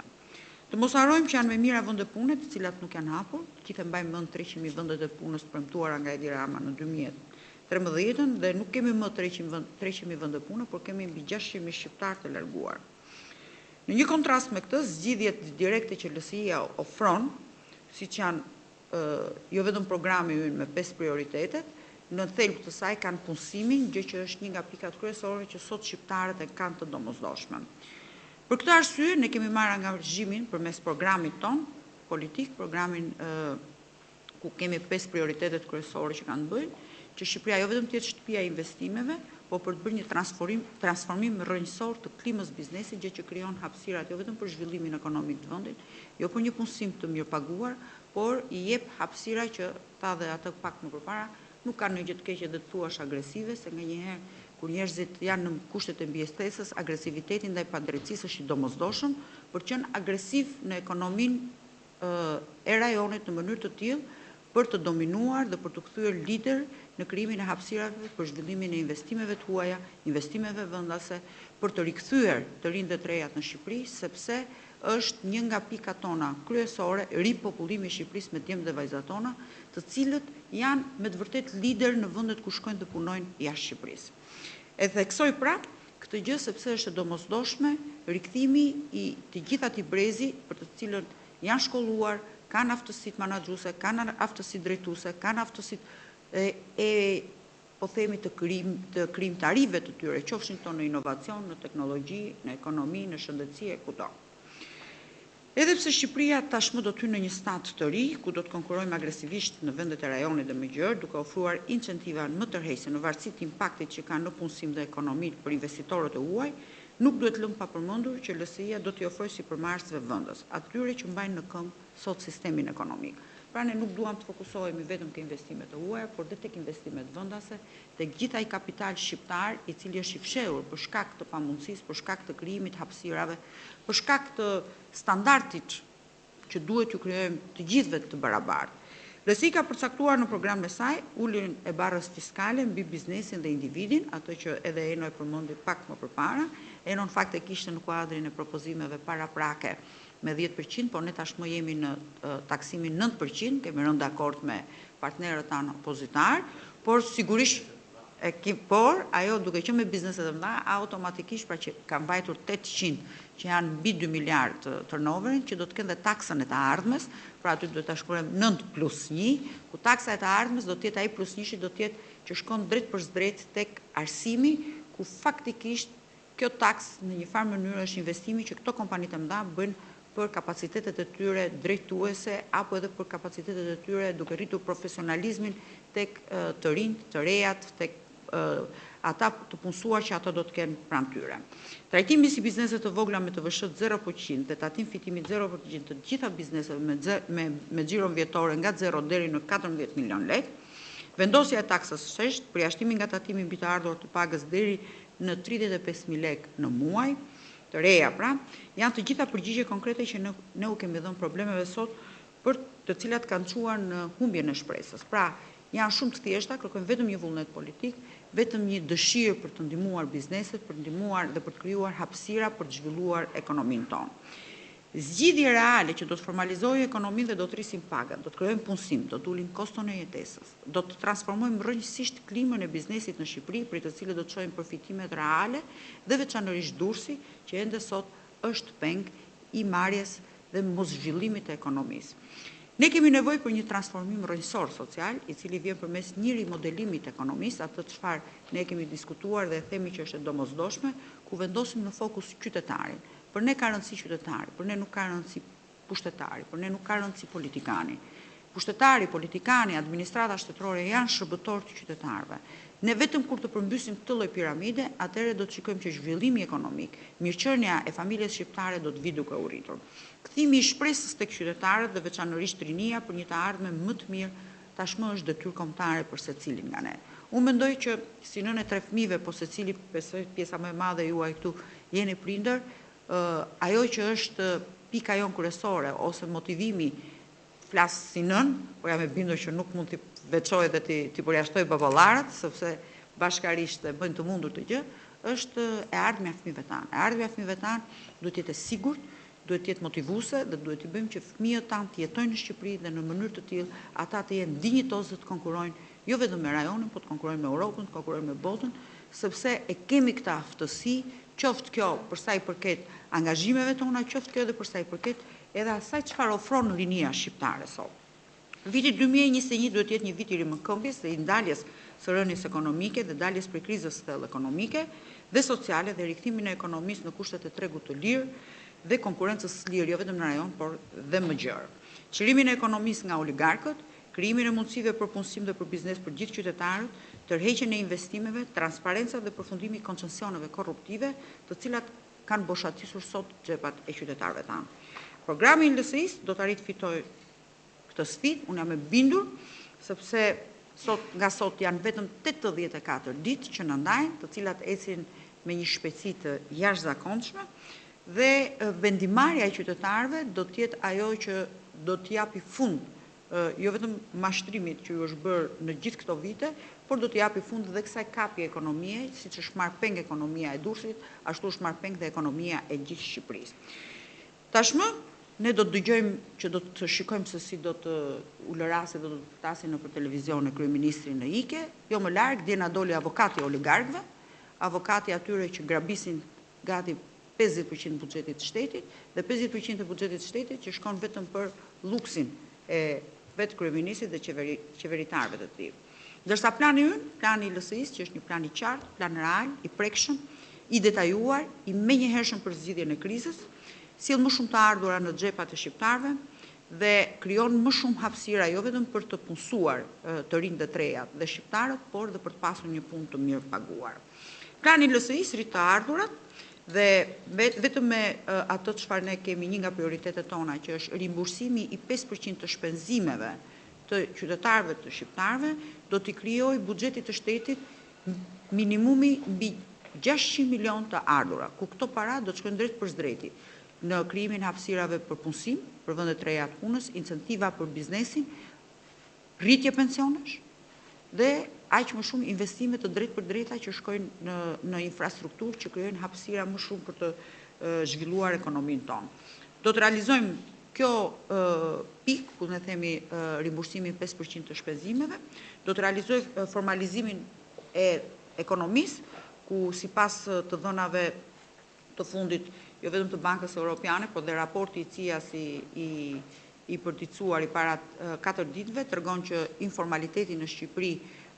Të mos harrojmë që janë me mira vende pune, të cilat nuk janë hapur, gjithë mbajmë mend 300.000 vendet e punës premtuara nga Edi Rama në 2013 dhe nuk kemi më 300.000 vende pune, por kemi mbi 600.000 shqiptar të larguar. Në një kontrast me këtë, zgjidhjet direkte që LSI-ja ofron, siç janë jo vetëm programi ynë me 5 prioritetet, në thelb të saj kanë punësimin, gjë që është një nga pikat kryesore që sot shqiptarët e kanë të domosdoshme. Për këtë arsye, ne kemi marrë angazhimin përmes programit ton politik, programin ku kemi 5 prioritetet kryesore që kanë bëjnë, që Shqipëria jo vetëm të jetë shtëpia e investimeve, por për të bërë një transformim rrënjësor të klimës biznesi, gjë që krijon hapësirat jo vetëm për zhvillimin ekonomik të vendit, jo për një punësim të mirëpaguar, por i jep hapësira që ta dhe atë pak më përpara nuk kanë një gjë të keqe dhe të thuash agresive, se nganjëherë kur njerëzit janë në kushtet e mbjesëtesës, agresiviteti ndaj padrejtisë është i domosdoshëm, për të qenë agresiv në ekonominë e rajonit në mënyrë të tillë për të dominuar dhe për të kthyer lider në krijimin e hapësirave për zhvillimin e investimeve të huaja, investimeve vendase, për të rikthyer të rinjtë dhe të rejat në Shqipëri, sepse është një nga pikat tona kryesore, ripopullimi i Shqipërisë me djemt dhe vajzat tona, të cilët janë me të vërtet lider në vendet ku shkojnë dhe punojnë jashtë Shqipërisë. E theksoj prap këtë gjë sepse është e domosdoshme rikthimi i të gjithë atij brezi për të cilët janë shkolluar, kanë aftësitë menaxhuese, kanë aftësitë drejtuese, kanë aftësitë po themi të krijimtarive të tyre, qofshin tonë në inovacion, në teknologji, në ekonomi, në shëndetësi e kudo. Edhe pse Shqipëria tashmë do të hyjë në një stad të ri, ku do të konkurrojmë agresivisht në vendet e rajonit dhe më gjerë, duke ofruar incentiva më tërheqëse në varësi të impaktit që kanë në punësim dhe ekonomi për investitorët e huaj, Nuk duhet lëmë pa përmendur që LSI-ja do t'i ofrojë sipërmarrësve vendas, atyre që mbajnë në këmbë sot sistemin ekonomik. Pra ne nuk duam të fokusohemi vetëm ke investimet e huaja, por dhe tek investimet vendase, tek gjithaj kapital shqiptar i cili është i fshehur për shkak të pamundësisë, për shkak të krijimit hapësirave, për shkak të standardit që duhet t'ju krijojmë të gjithëve të barabartë. LSI ka përcaktuar në programin e saj uljen e barrës fiskale mbi biznesin dhe individin, atë që edhe Eno e përmendi pak më përpara. Eno në fakt e kishte në kuadrin e propozimeve paraprake me 10%, por ne tashmë jemi në taksimin 9%, kemi rënë dakord me partnerët tanë opozitar, por sigurisht por ajo duke qenë me bizneset e mëdha automatikisht pra që ka mbajtur 800 që janë mbi 2 miliard turnoverin, që do të kenë dhe taksën e të ardhmes, pra aty do të shkruajmë 9+1, ku taksa e të ardhmes do të jetë ai +1 do të jetë që shkon drejt për drejt tek arsimi, ku faktikisht kjo taks në një farë mënyrë është investimi që këto kompanitë e mëdha bëjnë për kapacitetet e tyre drejtuese apo edhe për kapacitetet e tyre duke rritur profesionalizmin tek të rinjt, të rejat, tek ata të punësuar që ata do të kenë pranë tyre. Trajtimi si bizneset të vogla me të vëshët 0% dhe tatim fitimit 0% të gjitha bizneset me xhiron vjetore nga 0 deri në 14 milion lek, vendosja e taksës shesht, përjashtimi nga tatimi mbi të ardhur të pagës deri në 35.000 lek në muaj, të reja pra, janë të gjitha përgjigje konkrete që ne u kemi dhënë problemeve sot për të cilat kanë çuar në humbjen e shpresës. Pra, janë shumë të thjeshta, kërkojmë vetëm një vullnet politik, vetëm një dëshirë për të ndihmuar bizneset, për të ndihmuar dhe për të krijuar hapësira për të zhvilluar ekonominë tonë. Zgjidhje reale që do të formalizojë ekonominë dhe do të rrisim pagat, do të krijojmë punësim, do të ulim koston e jetesës, do të transformojmë rrënjësisht klimën e biznesit në Shqipëri, për të cilët do të shohim përfitimet reale dhe veçanërisht Durrësi, që ende sot është peng i marrjes dhe moszhvillimit të ekonomisë. Ne kemi nevojë për një transformim rrënjësor social, i cili vjen përmes një rimodelimit të ekonomisë, atë çfarë ne kemi diskutuar dhe themi që është e domosdoshme, ku vendosim në fokus qytetarin. Për ne ka rëndësi qytetari, për ne nuk ka rëndësi pushtetari, për ne nuk ka rëndësi politikani. Pushtetari, politikani, administrata shtetërore janë shërbëtorë të qytetarëve. Ne vetëm kur të përmbysim këtë lloj piramide, atëherë do të shikojmë që zhvillimi ekonomik, mirëqenia e familjes shqiptare do të vijë duke u rritur. Kthimi i shpresës tek qytetarët dhe veçanërisht rinia për një të ardhme më të mirë, tashmë është detyrë kombëtare për secilin nga ne. Unë mendoj që si nënë e 3 fëmijëve, po secili pjesa më e madhe juaj këtu jeni prindër, ajo që është pika jon kryesore ose motivimi flas si nën, por jam e bindur që nuk mund t'i veçoj dhe t'i përjashtoj baballarët, sepse bashkarisht e bëjnë të mundur të gjë, është e ardhmja e fëmijëve tanë. E ardhmja e fëmijëve tanë duhet të jetë e sigurt, duhet të jetë motivuese dhe duhet të bëjmë që fëmijët tanë të jetojnë në Shqipëri dhe në mënyrë të tillë ata të jenë dinjitozë dhe të konkurrojnë jo vetëm me rajonin, por të konkurrojnë me Europën, të konkurrojnë me botën, sepse e kemi këtë aftësi, qoftë kjo për sa i përket angazhimeve tona, qoftë kjo edhe për sa i përket edhe asaj çfarë ofron rinia shqiptare sot. Viti 2021 duhet të jetë një vit i rimëkëmbjes dhe i ndaljes së rënies ekonomike dhe daljes prej krizës thellë ekonomike dhe sociale dhe rikthimin e ekonomisë në kushtet e tregut të lirë dhe konkurrencës së lirë jo vetëm në rajon, por dhe më gjerë. Çlimin e ekonomisë nga oligarkët, krijimin e mundësive për punësim dhe për biznes për gjithë qytetarët, tërheqjen e investimeve, transparenca dhe përfundimi i koncesioneve korruptive, të cilat kanë boshatisur sot xhepat e qytetarëve tanë. Programi i LSI-s do të arrijë të fitojë këtë sfidë, unë jam e bindur, sepse nga sot janë vetëm 84 ditë që na ndajnë, të cilat ecin me një shpejtësi të jashtëzakonshme, dhe vendimarrja e qytetarëve do të jetë ajo që do të japi fund jo vetëm mashtrimit që ju është bërë në gjithë këto vite, por do të japi fund dhe kësaj kapje ekonomie, siç është marrë peng ekonomia e Durrësit, ashtu është marrë peng dhe ekonomia e gjithë Shqipërisë. Tashmë ne do të dëgjojmë që do të shikojmë se si do të ulërasin dhe do të ftasin nëpër televizion e kryeministrin në Ike, jo më larg dje na doli avokati oligarkëve, avokati atyre që grabisin gati 50% buxhetit të shtetit dhe 50% të buxhetit të shtetit që shkon vetëm për luksin e vetë kryeministrit dhe qeveritarëve të tij. Ndërsa plani ynë, plani i LSI-s, që është një plan i qartë, plan real, i prekshëm, i detajuar, i menjëhershëm për zgjidhjen e krizës, sjell më shumë të ardhura në xhepat e shqiptarëve dhe krijon më shumë hapësira jo vetëm për të punësuar të rinjtë dhe të rejat dhe shqiptarët, por dhe për të pasur një punë të mirë paguar. Plani i LSI-s rrit të ardhurat Dhe vetëm me ato çfarë ne kemi një nga prioritetet tona, që është rimbursimi i 5% të shpenzimeve të qytetarëve të shqiptarëve, do t'i krijojë buxhetit të shtetit minimumi mbi 600 milion të ardhura, ku këto para do të shkojnë drejt për drejti në krijimin e hapësirave për punësim, për vende të reja të punës, incentiva për biznesin, rritje pensionesh dhe aq më shumë investime të drejt për drejta që shkojnë në infrastrukturë që krijojnë hapësira më shumë për të zhvilluar ekonominë tonë. Do të realizojmë kjo pikë, ku ne themi rimbursimin 5% të shpenzimeve, do të realizoj formalizimin e ekonomisë, ku sipas të dhënave të fundit, jo vetëm të Bankës Europiane, por dhe raporti i CIA-s i përticuar i para 4 ditëve, tregon që informaliteti në Shqipëri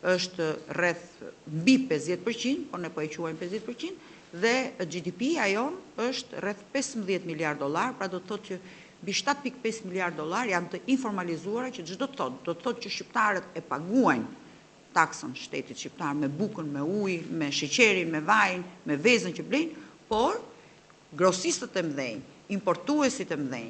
është rreth mbi 50%, por ne po e quajmë 50%, dhe GDP-ja jonë është rreth 15 miliard dollar, pra do të thotë që mbi 7.5 miliard dollar janë të informalizuara, që çdo do të thotë që shqiptarët e paguajnë taksën shtetit shqiptar me bukën, me ujë, me sheqerin, me vajin, me vezën që blejnë, por grosistët e mëdhenj, importuesit e mëdhenj,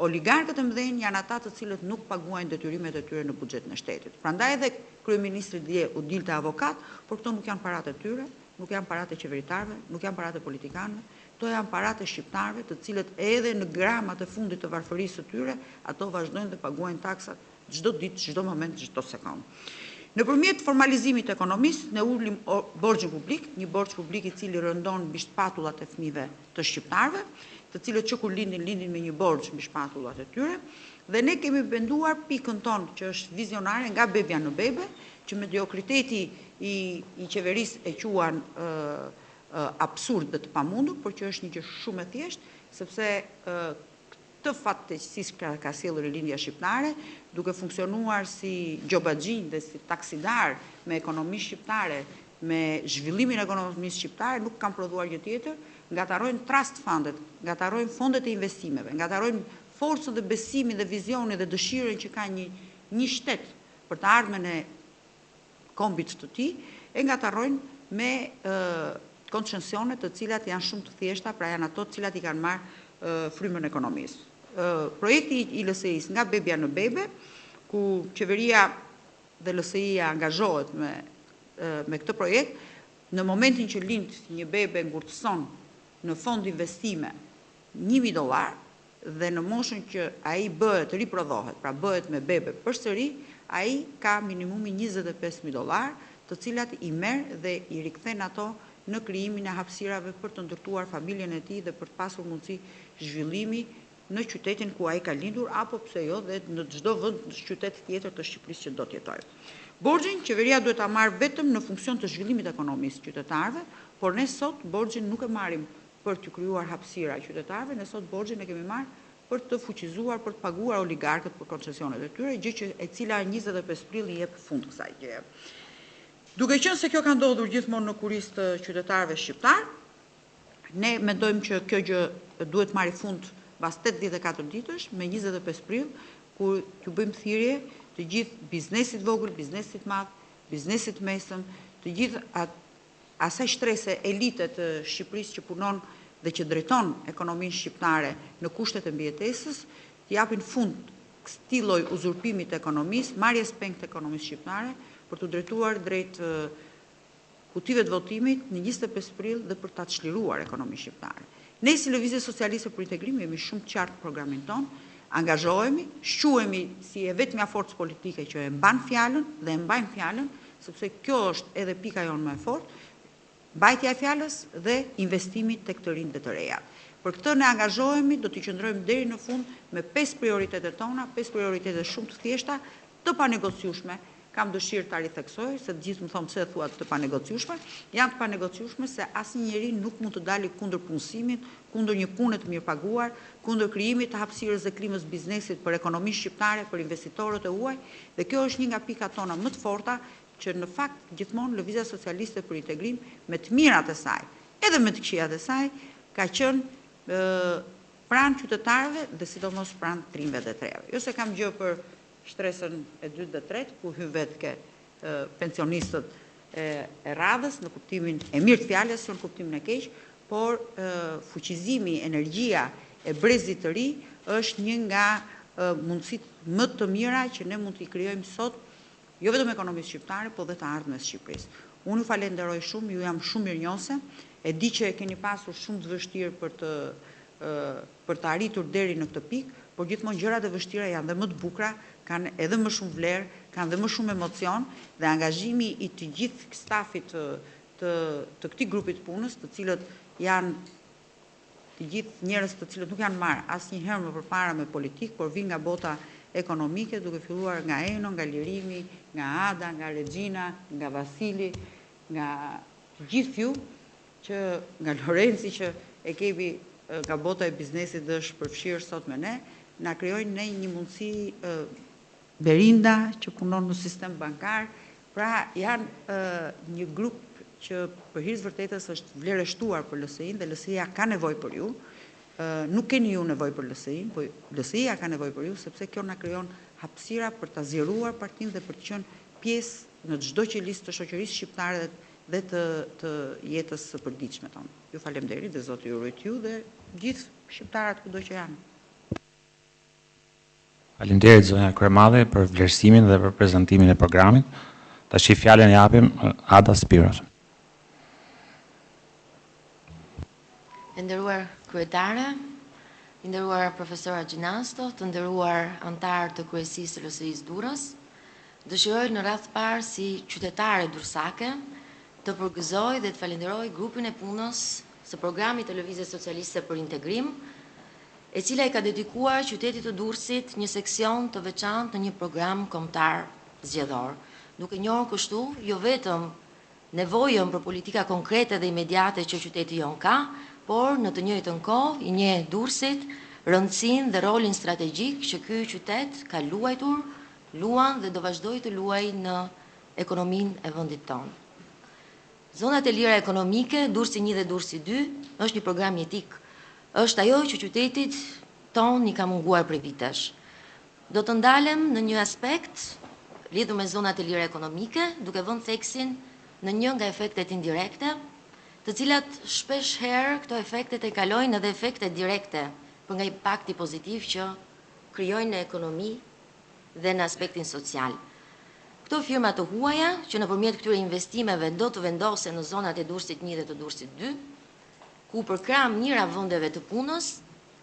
oligarkët e mëdhenj janë ata të cilët nuk paguajnë detyrimet e tyre në buxhetin e shtetit. Prandaj edhe kryeministri dje u dilte avokat, por këto nuk janë paratë e tyre, nuk janë paratë e qeveritarëve, nuk janë paratë e politikanëve, to janë paratë e shqiptarëve, të cilët edhe në gramat e fundit të varfërisë së tyre, ato vazhdojnë dhe paguajnë taksat çdo ditë, çdo moment, çdo sekond. Nëpërmjet formalizimit të ekonomisë, ne ulim borxhin publik, një borxh publik i cili rëndon mbi shpatullat e fëmijëve të shqiptarëve, të cilët që kur lindin me një borxh mbi shpatullat e tyre, dhe ne kemi venduar pikën tonë që është vizionare nga bebja në bebe, që mediokriteti i qeverisë e quan absurd dhe të pamundur, por që është një gjë shumë e thjeshtë, sepse të fatkeqësisht ka sjellur Rilindja shqiptare, duke funksionuar si gjobaxhin dhe si taksidar me ekonominë shqiptare, me zhvillimin e ekonomisë shqiptare, nuk kanë prodhuar gjë tjetër, ngatarojnë trust fundet, ngatarojnë fondet e investimeve, ngatarojnë forcën dhe besimin dhe vizionin dhe dëshirën që ka një shtet për të ardhmen e kombit të tij, e ngatarojnë me koncensione të cilat janë shumë të thjeshta, pra janë ato të cilat i kanë marrë frymën e ekonomisë. Projekti i LSI-s nga bebja në bebe, ku qeveria dhe LSI-ja angazhohet me këtë projekt, në momentin që lind një bebe ngurtëson në fond investime $1.000 dhe në moshën që ai bëhet riprodhohet, pra bëhet me bebe përsëri, ai ka minimumi $25.000, të cilat i merr dhe i rikthen ato në krijimin e hapësirave për të ndërtuar familjen e tij dhe për të pasur mundësi zhvillimi në qytetin ku ai ka lindur, apo pse jo dhe në çdo vend qytet tjetër të Shqipërisë që do të jetojë. Borxhin qeveria duhet ta marrë vetëm në funksion të zhvillimit të ekonomisë qytetarëve, por ne sot borxhin nuk e marrim për të krijuar hapësira qytetarëve, ne sot borxhin e kemi marrë për të fuqizuar, për të paguar oligarkët për koncesionet e tyre, gjë që e cila 25 prill i jep fund kësaj gjëje. Duke qenë se kjo ka ndodhur gjithmonë në kurisë të qytetarëve shqiptar, ne mendojmë që kjo gjë duhet marrë fund pas 84 ditësh me 25 prill, ku t'ju bëjmë thirrje të gjithë biznesit vogël, biznesit madh, biznesit mesëm, të gjithë asaj shtrese elite të Shqipërisë që punon dhe që drejton ekonominë shqiptare në kushtet e mbijetesës, të japin fund këtij lloj uzurpimit të ekonomisë, marrjes peng të ekonomisë shqiptare, për të drejtuar drejt kutive të votimit në 25 prill dhe për ta çliruar ekonominë shqiptare. Ne si Lëvizje Socialiste për Integrim jemi shumë qartë programin ton, angazhohemi, shquhemi si e vetmja forcë politike që e mban fjalën dhe e mbajmë fjalën, sepse kjo është edhe pika jonë më e fortë, mbajtja e fjalës dhe investimi tek të rinjtë dhe të rejat. Për këtë ne angazhohemi, do t'i qëndrojmë deri në fund me 5 prioritetet tona, 5 prioritetet shumë të thjeshta, të panegociueshme. Kam dëshirë ta ritheksoj, se të gjithë më thonë pse thua të panegociueshme, janë të panegociueshme se asnjë njeri nuk mund të dalë kundër punësimit, kundër një pune të mirëpaguar, kundër krijimit të hapësirës dhe klimës biznesit për ekonominë shqiptare, për investitorët e huaj, dhe kjo është një nga pikat tona më të forta që në fakt gjithmonë Lëvizja Socialiste për Integrim me të mirat e saj, edhe me të këqijat e saj, ka qenë pranë qytetarëve dhe sidomos pranë trimëve dhe treve. Jo se kam gjë për shtresën e 2 dhe 3, ku hyn vetë ke pensionistët e radhës, në kuptimin e mirë të fjalës, jo në kuptimin e keq, por fuqizimi, energjia e brezit të ri është një nga mundësit më të mira që ne mund t'i krijojmë sot, jo vetëm ekonomisë shqiptare, po dhe të ardhmes Shqipërisë. Unë ju falenderoj shumë, ju jam shumë mirënjohëse, e di që e keni pasur shumë të vështirë për të arritur deri në këtë pikë, por gjithmonë gjërat e vështira janë dhe më të bukura, kanë edhe më shumë vlerë, kanë dhe më shumë emocion, dhe angazhimi i të gjithë stafit të këtij grupi të punës, të cilët janë të gjithë njerëz të cilët nuk janë marrë asnjëherë më përpara me politikë, por vinë nga bota ekonomike, duke filluar nga Eno, nga Lirimi, nga Ada, nga Regjina, nga Vasili, nga gjithë ju, nga Lorenci që e kemi nga bota e biznesit dhe është përfshirë sot me ne, na krijojnë ne një mundësi Berinda që punon në sistem bankar, pra janë një grup që për hir të vërtetës është vlerështuar për LSI-n dhe LSI-ja ka nevojë për ju. Nuk keni ju nevojë për LSI-n, po LSI-ja ka nevojë për ju, sepse kjo na krijon hapësira për ta zgjeruar partinë dhe për të qenë pjesë në çdo qelisë të shoqërisë shqiptare dhe të jetës së përditshme tonë. Ju faleminderit dhe Zoti ju rujt ju dhe gjithë shqiptarët kudo që janë. Faleminderit zonja Kryemadhe për vlerësimin dhe për prezantimin e programit. Tash fjalën japim Ada Spiros. Nderuar kryetare, nderuar profesora Gjinasto, të nderuar antar të kryesisë së LSI-së Durrës, dëshiroj në radhë të parë si qytetare dursake të përgëzoj dhe të falenderoj grupin e punës së programit të Lëvizjes Socialiste për Integrim, e cila i ka dedikuar qytetit të Durrësit një seksion të veçantë në një program kombëtar zgjedhor, duke njohur kështu jo vetëm nevojën për politika konkrete dhe imediate që qyteti jon ka, por në të njëjtën kohë i njeh Durrësit rëndësinë dhe rolin strategjik që ky qytet ka luajtur, luan dhe do vazhdoj të luajë në ekonominë e vendit tonë. Zonat e lira ekonomike, Durrësi 1 dhe Durrësi 2, është një program jetik. Është ajo që qytetit tonë i ka munguar prej vitesh. Do të ndalem në një aspekt lidhur me zonat e lira ekonomike, duke vënë theksin në një nga efektet indirekte, të cilat shpesh herë këto efektet e kalojnë edhe efekte direkte për nga impakti pozitiv që krijojnë në ekonomi dhe në aspektin social. Këto firma të huaja që nëpërmjet këtyre investimeve do të vendosen në zonat e Durrësit 1 dhe të Durrësit 2, ku për krah mira vendeve të punës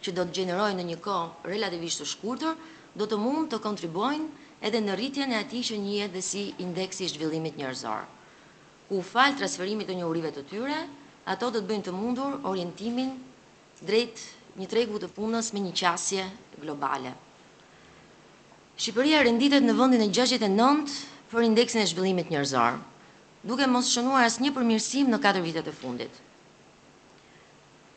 që do të gjenerojnë në një kohë relativisht të shkurtër, do të mund të kontribuojnë edhe në rritjen e atij që njihet dhe si indeksi i zhvillimit njerëzor. Ku fal transferimit të njohurive të tyre, ato do të bëjnë të mundur orientimin drejt një tregu të punës me një qasje globale. Shqipëria renditet në vendin e 69 për indeksin e zhvillimit njerëzor, duke mos shënuar asnjë përmirësim në 4 vitet e fundit.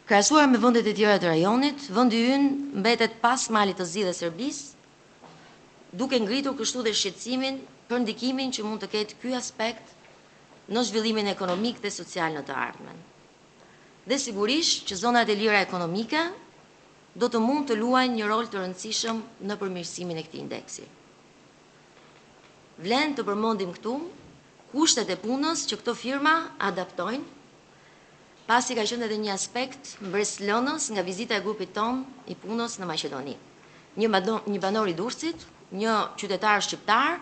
Krahasuar me vendet e tjera të rajonit, vendi ynë mbetet pas malit të zi dhe Serbisë, duke ngritur kështu dhe shqetësimin për ndikimin që mund të ketë ky aspekt në zhvillimin ekonomik dhe social në të ardhmen. Dhe sigurisht që zonat e lira ekonomike do të mund të luajnë një rol të rëndësishëm në përmirësimin e këtij indeksi. Vlen të përmendim këtu kushtet e punës që këto firma adaptojnë, pasi ka qenë edhe një aspekt mbreslënës nga vizita e grupit ton i punës në Maqedoni. Një banor i Durrësit, një qytetar shqiptar,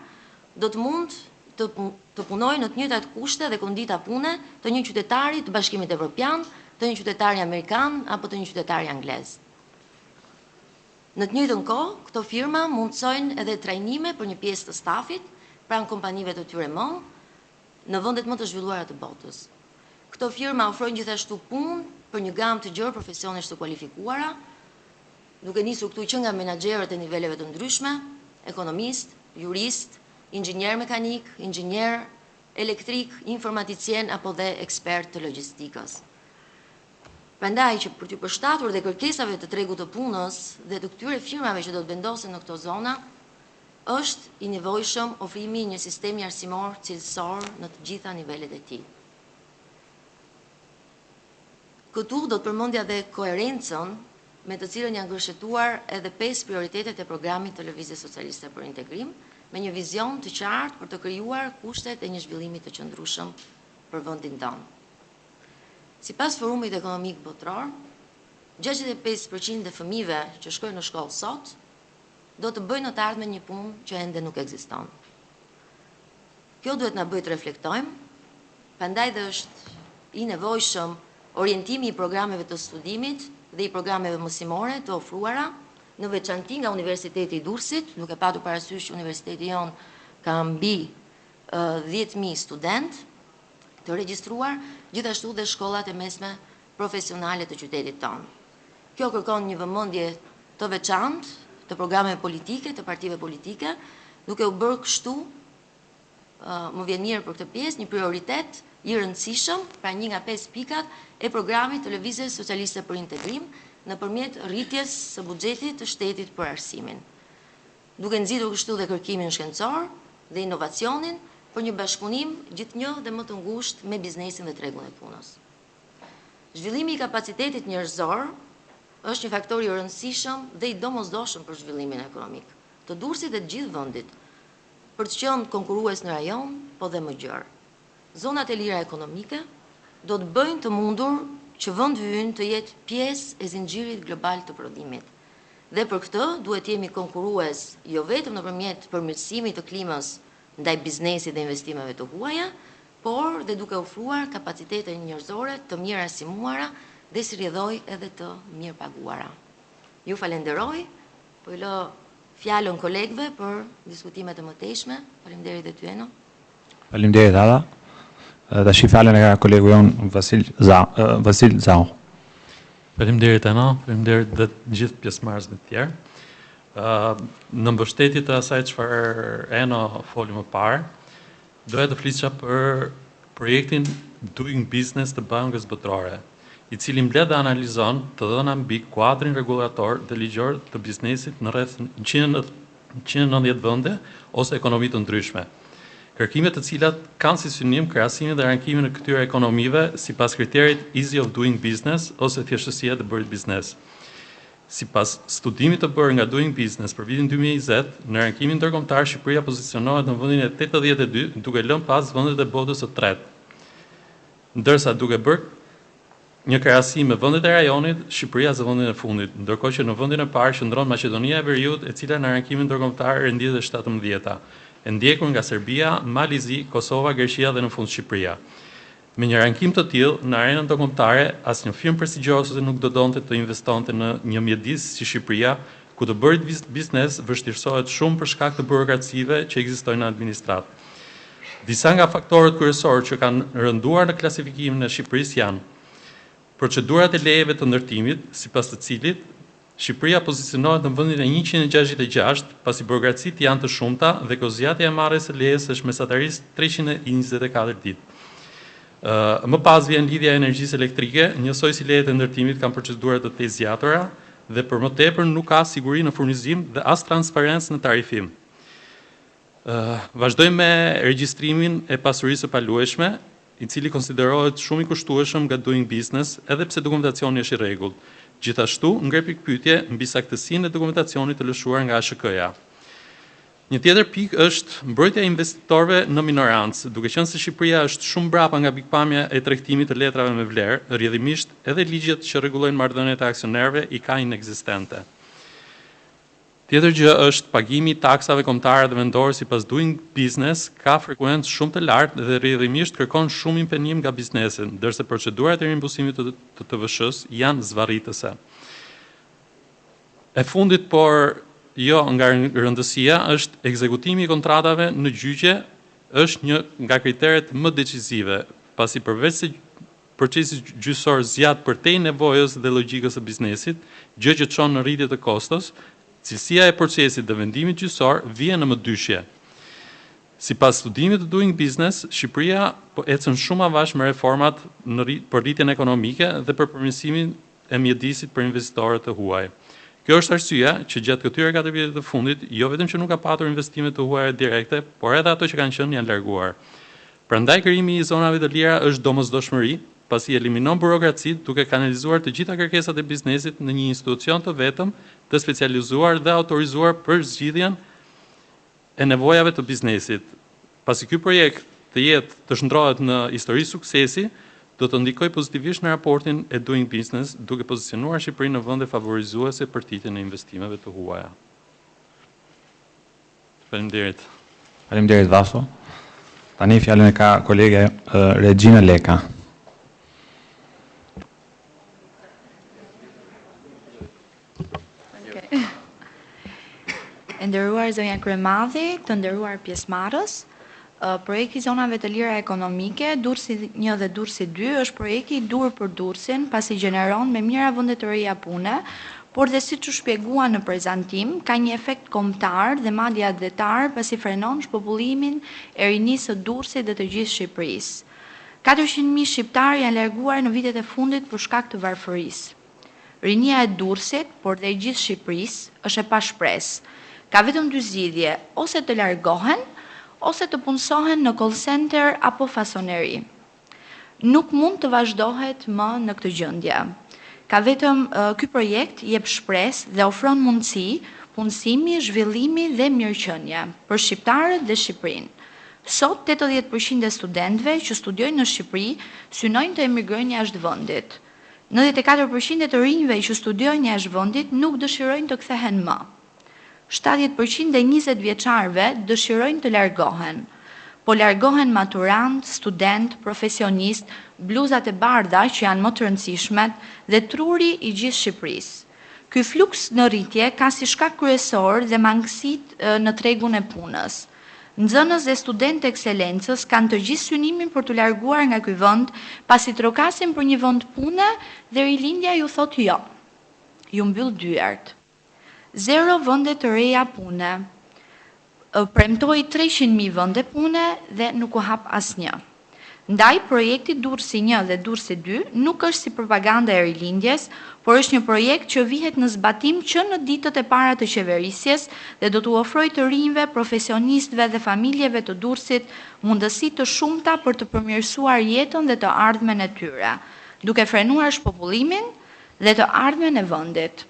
do të mund të punojnë në të njëjtat kushte dhe kondita pune të një qytetari të Bashkimit Evropian, të një qytetari amerikan apo të një qytetari anglez. Në të njëjtën kohë, këto firma mundsojnë edhe trajnime për një pjesë të stafit pranë kompanive të tyre në vendet më të zhvilluara të botës. Këto firma ofrojnë gjithashtu punë për një gamë të gjerë profesionesh të kualifikuara, duke nisur këtu që nga menaxherët e niveleve të ndryshme, ekonomist, jurist, inxhinier mekanik, inxhinier elektrik, informaticien apo dhe ekspert të logjistikës. Prandaj që për të përshtatur dhe kërkesave të tregut të punës dhe të këtyre firmave që do të vendosen në këto zona, është i nevojshëm ofrimi i një sistemi arsimor cilësor në të gjitha nivelet e tij. Këtu do të përmendja dhe koherencën me të cilën janë gërshetuar edhe 5 prioritetet e programit të Lëvizjes Socialiste për Integrim, me një vizion të qartë për të krijuar kushtet e një zhvillimi të qëndrueshëm për vendin tonë. Sipas Forumit Ekonomik Botror, 65% e fëmijëve që shkojnë në shkollë sot do të bëjnë në të ardhmen një punë që ende nuk ekziston. Kjo duhet na bëjë të reflektojmë, prandaj dhe është i nevojshëm orientimi i programeve të studimit dhe i programeve mësimore të ofruara, në veçanti nga Universiteti i Durrësit, duke patur parasysh që universiteti jon ka mbi 10.000 student të regjistruar, gjithashtu dhe shkollat e mesme profesionale të qytetit tonë. Kjo kërkon një vëmendje të veçantë të programeve politike, të partive politike, duke u bërë kështu, më vjen mirë për këtë pjesë, një prioritet i rëndësishëm, pra një nga 5 pikat e programit të Lëvizjes Socialiste për Integrim, nëpërmjet rritjes së buxhetit të shtetit për arsimin. Duke nxitur kështu dhe kërkimin shkencor dhe inovacionin për një bashkëpunim gjithnjë dhe më të ngushtë me biznesin dhe tregun e punës. Zhvillimi i kapacitetit njerëzor është një faktor i rëndësishëm dhe i domosdoshëm për zhvillimin ekonomik të Durrësit dhe të gjithë vendit, për të qenë konkurrues në rajon, po dhe më gjerë. Zonat e lira ekonomike do të bëjnë të mundur që vendi ynë të jetë pjesë e zinxhirit global të prodhimit. Dhe për këtë duhet jemi konkurrues jo vetëm nëpërmjet përmirësimit të klimës ndaj biznesit dhe investimeve të huaja, por dhe duke ofruar kapacitete njerëzore të mirë arsimuara dhe si rrjedhoj edhe të mirë paguara. Ju falenderoj, po i lë fjalën kolegëve për diskutimet e mëtejshme. Faleminderit dhe ty Eno. Faleminderit Ada. Tash fjalën e ka kolegu jon Vasil Zau. Faleminderit Eno, faleminderit dhe të gjithë pjesëmarrësve të tjerë. Në mbështetje të asaj çfarë Eno foli më parë, doja të flisja për projektin Doing Business të Bankës Botërore, i cili mbledh dhe analizon të dhëna mbi kuadrin rregullator dhe ligjor të biznesit në rreth 190 vende ose ekonomi të ndryshme. Kërkimet të cilat kanë si synim krahasimin dhe rankimin e këtyre ekonomive sipas kriterit Easy of Doing Business ose thjeshtësia e bërit biznes. Sipas studimit të bërë nga Doing Business për vitin 2020, në rankimin ndërkombëtar Shqipëria pozicionohet në vendin e 82, duke lënë pas vendet e botës së tretë. Ndërsa duke bërë një krahasim me vendet e rajonit, Shqipëria zë vendin e fundit, ndërkohë që në vendin e parë qëndron Maqedonia e Veriut, e cila në rankimin ndërkombëtar rendithet e 17-ta, e ndjekur nga Serbia, Malizi, Kosova, Greqia dhe në fund Shqipëria. Me një rankim të tillë, në arenën ndërkombëtare, asnjë firmë prestigjioze nuk do donte të investonte në një mjedis si Shqipëria, ku të bërit biznes vështirësohet shumë për shkak të burokracive që ekzistojnë në administratë. Disa nga faktorët kryesorë që kanë rënduar në klasifikimin e Shqipërisë janë procedurat e lejeve të ndërtimit, sipas të cilit Shqipëria pozicionohet në vendin e 166, pasi burokracitë janë të shumta dhe kozjatja e marrjes së lejes është mesatarisht 324 ditë. Më pas vjen lidhja e energjisë elektrike, njësoj si lejet e ndërtimit kanë procedura të tezë zgjatura dhe për më tepër nuk ka siguri në furnizim dhe as transparencë në tarifim. Vazhdojmë me regjistrimin e pasurisë së paluajshme, i cili konsiderohet shumë i kushtueshëm nga Doing Business, edhe pse dokumentacioni është i rregullt. Gjithashtu, ngre pikpyetje mbi saktësinë e dokumentacionit të lëshuar nga ASHK-ja. Një tjetër pikë është mbrojtja e investitorëve në minorancë, duke qenë se Shqipëria është shumë mbrapa nga pikpamja e tregtimit të letrave me vlerë, rrjedhimisht edhe ligjet që rregullojnë marrëdhëniet e aksionerëve i ka inekzistente. Tjetër gjë është pagimi i taksave kombëtare dhe vendore sipas Doing Business ka frekuencë shumë të lartë dhe rrjedhimisht kërkon shumë impenim nga biznesi, ndërsa procedurat e rimbursimit të TVSH-s janë zvarritëse. E fundit, por jo nga rëndësia, është ekzekutimi i kontratave në gjyqje është një nga kriteret më decisive, pasi përveç se procesi gjyqësor zgjat përtej nevojës dhe logjikës së biznesit, gjë që çon në rritje të kostos, cilësia e procesit dhe vendimit gjyqësor vjen në mëdyshje. Sipas studimit të Doing Business, Shqipëria po ecën shumë avash me reformat për rritjen ekonomike dhe për përmirësimin e mjedisit për investitorët e huaj. Kjo është arsyeja që gjatë këtyre 4 vjeteve të fundit, jo vetëm që nuk ka patur investime të huaja direkte, por edhe ato që kanë qenë janë larguar. Prandaj krijimi i zonave të lira është domosdoshmëri, pasi eliminon burokracitë duke kanalizuar të gjitha kërkesat e biznesit në një institucion të vetëm, të specializuar dhe autorizuar për zgjidhjen e nevojave të biznesit. Pasi ky projekt të jetë të shndrohet në histori suksesi, do të ndikoj pozitivisht në raportin e Doing Business, duke pozicionuar Shqipërinë në vende favorizuese për rritjen e investimeve të huaja. Faleminderit. Faleminderit Vaso. Tani fjalën e ka kolege Regjina Leka. E nderuar zonja Kryemadhi, të nderuar pjesëmarrës, projekti zonave të lira ekonomike, Durrësi 1 dhe Durrësi 2 është projekti i dur për Durrësin, pasi gjeneron me mira vende të reja pune, por dhe siç u shpjegua në prezantim, ka një efekt kombëtar dhe madje advetar, pasi frenon shpopullimin e rinisë së Durrësit dhe të gjithë Shqipërisë. 400.000 shqiptarë janë larguar në vitet e fundit për shkak të varfërisë. Rinia e Durrësit, por dhe e gjithë Shqipërisë, është e pashpresë. Ka vetëm dy zgjidhje, ose të largohen, ose të punësohen në call center apo fasoneri. Nuk mund të vazhdohet më në këtë gjendje. Ka vetëm ky projekt jep shpresë dhe ofron mundësi, punësimi, zhvillimi dhe mirëqenie për shqiptarët dhe Shqipërinë. Sot 80% e studentëve që studiojnë në Shqipëri synojnë të emigrojnë jashtë vendit. 94% e të rinjve që studiojnë jashtë vendit nuk dëshirojnë të kthehen më. 70% e 20 vjeçarëve dëshirojnë të largohen. Po largohen maturant, student, profesionist, bluzat e bardha që janë më të rëndësishmet dhe truri i gjithë Shqipërisë. Ky fluks në rritje ka si shkak kryesor dhe mangësitë në tregun e punës. Nxënës dhe studentë ekselencës kanë të gjithë synimin për të larguar nga ky vend, pasi trokasin për një vend pune dhe rilindja ju thotë jo. Ju mbyll dyert. 0 vende të reja pune. Premtoi 300.000 vende pune dhe nuk u hap asnjë. Ndaj, projekti Durrësi 1 dhe Durrësi 2 nuk është si propaganda e rilindjes, por është një projekt që vihet në zbatim që në ditët e para të qeverisjes dhe do t'u ofrojë të rinjve, profesionistëve dhe familjeve të Durrësit mundësi të shumta për të përmirësuar jetën dhe të ardhmen e tyre, duke frenuar shpopullimin dhe të ardhmen e vendit.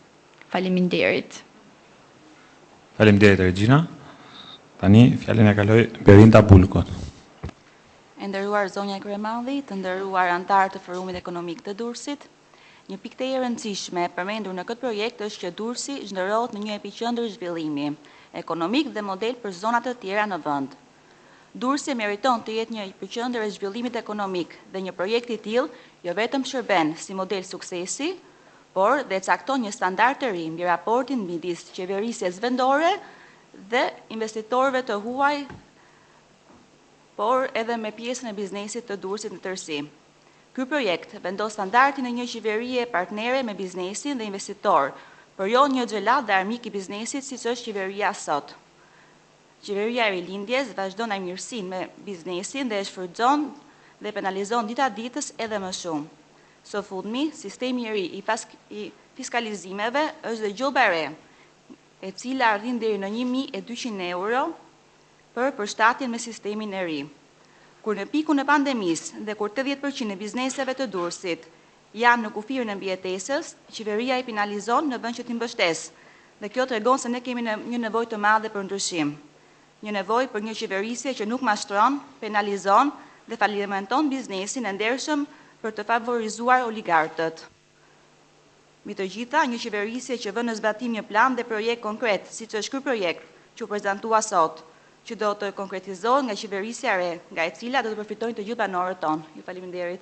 Faleminderit. Faleminderit Regjina. Tani fjalën e kaloj Berinda Bulkot. E nderuar zonja Kryemadhi, të nderuar antarë të Forumit Ekonomik të Durrësit, një pikë e rëndësishme e përmendur në këtë projekt është që Durrësi zhndërrohet në një epiqendër zhvillimi ekonomik dhe model për zonat të tjera në vend. Durrësi meriton të jetë një epiqendër e zhvillimit ekonomik dhe një projekt i tillë jo vetëm shërben si model suksesi, por dhe cakton një standard të ri mbi raportin midis qeverisjes vendore dhe investitorëve të huaj, por edhe me pjesën e biznesit të Durrësit në tërësi. Ky projekt vendos standardin e një qeverie partnere me biznesin dhe investitor, por jo një xhelat dhe armik i biznesit siç është qeveria sot. Qeveria e rilindjes vazhdon mirësinë me biznesin dhe e shfrytëzon dhe penalizon dita ditës edhe më shumë. Së fundmi, sistemi i ri i fiskalizimeve është dhe gjoba e re, e cila arrin deri në 1.200 euro për përshtatjen me sistemin e ri. Kur në pikun e pandemisë dhe kur 80% e bizneseve të Durrësit janë në kufirën e mbijetesës, qeveria i penalizon në vend që t'i mbështes, dhe kjo tregon se ne kemi një nevojë të madhe për ndryshim. Një nevojë për një qeverisje që nuk mashtron, penalizon dhe falimenton biznesin e ndershëm për të favorizuar oligarkët. Mbi të gjitha, një qeverisje që vën në zbatim një plan dhe projekt konkret, siç është ky projekt që u prezantua sot, që do të konkretizohet nga qeverisja e re, nga e cila do të përfitojnë të gjithë banorët tonë. Ju faleminderit.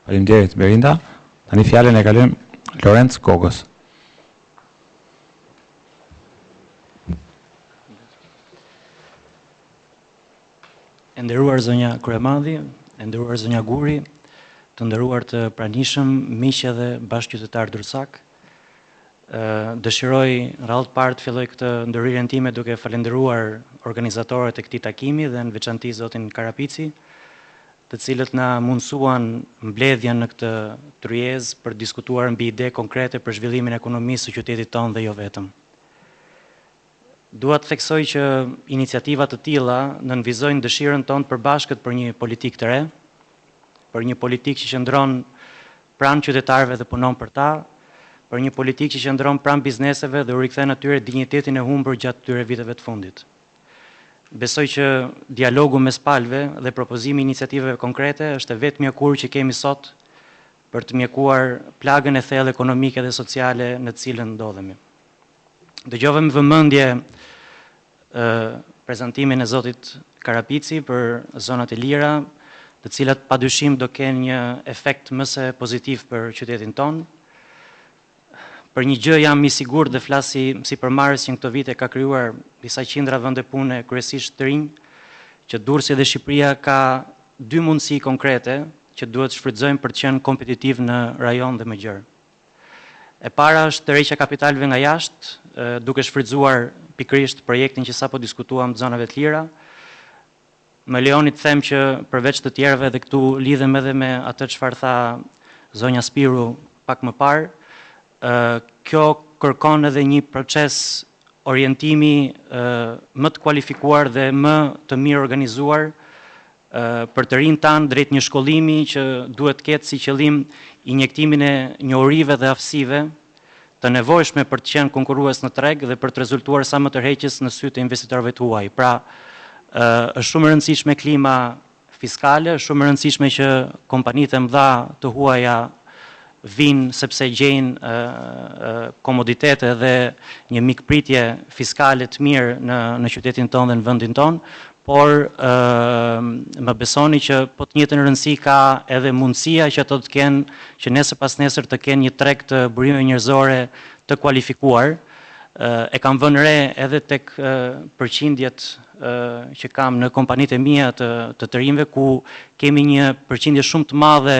Faleminderit Berinda. Tani fjalën e kalojmë Lorenz Kogos. E nderuar zonja Kryemadhi, e nderuar zonja Guri, të nderuar të pranishëm, miqë dhe bashkëqytetar Durrësak. Dëshiroj rrallë të parë të filloj këtë ndërhyrjen time duke falendëruar organizatorët e këtij takimi dhe në veçanti zotin Karapici, të cilët na mundsuan mbledhjen në këtë tryezë për diskutuar mbi ide konkrete për zhvillimin e ekonomisë së qytetit tonë dhe jo vetëm. Dua të theksoj që iniciativa të tilla nënvizojnë dëshirën tonë të përbashkët për një politikë të re, për një politikë që qëndron pranë qytetarëve dhe punon për ta, për një politikë që qëndron pranë bizneseve dhe u rikthen atyre dinjitetin e humbur gjatë këtyre viteve të fundit. besoj që dialogu mes palëve dhe propozimi iniciativeve konkrete është e vetë mjekur që kemi sot për të mjekuar plagën e thellë ekonomike dhe sociale në cilën ndodhemi. Dëgjova me vëmendje prezantimin e zotit Karapici për zonat e lira, të cilat padyshim do kenë një efekt më se pozitiv për qytetin tonë. Për një gjë jam i sigurt dhe flasi si përmarrës që në këto vite ka krijuar disa qindra vende pune kryesisht të rinj, që Durrësi dhe Shqipëria ka dy mundësi konkrete që duhet shfrytëzojmë për të qenë kompetitiv në rajon dhe më gjerë. E para është tërheqja e kapitalëve nga jashtë, duke shfrytëzuar pikërisht projektin që sapo diskutuam të zonave të lira. Më lejoni të them që përveç të tjerëve dhe këtu lidhem edhe me atë çfarë tha zonja Spiru pak më parë, kjo kërkon edhe një proces orientimi më të kualifikuar dhe më të mirë organizuar për të rinjtë tanë drejt një shkollimi që duhet të ketë si qëllim injektimin e njohurive dhe aftësive të nevojshme për të qenë konkurrues në treg dhe për të rezultuar sa më tërheqës në sy të investitorëve të huaj. Pra, është shumë e rëndësishme klima fiskale, është shumë e rëndësishme që kompanitë e mëdha të huaja vinë sepse gjejnë komoditete dhe një mikpritje fiskale të mirë në qytetin tonë dhe në vendin tonë, por më besoni që po të njëjtën rëndësi ka edhe mundësia që ato të kenë, që nesër pas nesër të kenë një treg të burimeve njerëzore të kualifikuar. E kam vënë re edhe tek përqindjet që kam në kompanitë e mia të rinjve, ku kemi një përqindje shumë të madhe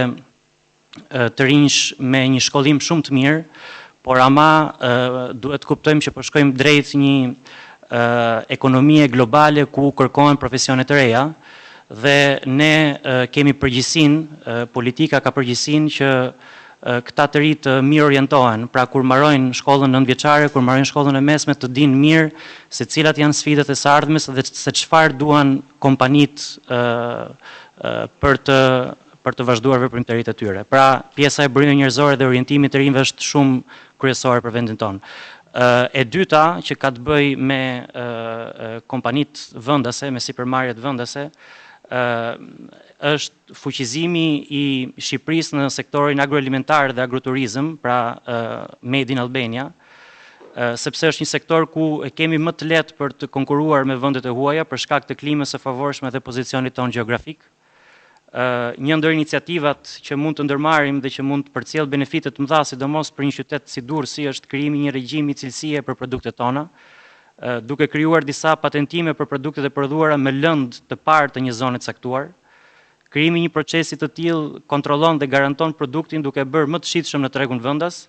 të rinjsh me një shkollim shumë të mirë, por ama duhet kuptojmë që po shkojmë drejt një ekonomie globale ku kërkohen profesione të reja dhe ne kemi përgjegjësinë, politika ka përgjegjësinë që këta të ri të mirë orientohen, pra kur mbarojnë shkollën nëntëvjeçare, kur mbarojnë shkollën e mesme të dinë mirë se cilat janë sfidat e së ardhmes dhe se çfarë duan kompanitë për të vazhduar veprimtaritë e tyre. Pra, pjesa e burimeve njerëzore dhe orientimit të rinjve është shumë kryesore për vendin tonë. E dyta që ka të bëjë me kompanitë vendase, me sipërmarrjet vendase, është fuqizimi i Shqipërisë në sektorin agroalimentar dhe agroturizëm, pra Made in Albania, sepse është një sektor ku e kemi më të lehtë për të konkuruar me vendet e huaja për shkak të klimës së favorshme dhe pozicionit tonë gjeografik. Një ndër iniciativat që mund të ndërmarrim dhe që mund të përcjell benefite të mëdha, sidomos për një qytet si Durrësi, është krijimi një regjimi cilësie për produktet tona, duke krijuar disa patentime për produktet e prodhuara me lëndë të parë të një zone të caktuar. Krijimi i një procesi të tillë kontrollon dhe garanton produktin duke bërë më të shitshëm në tregun vendas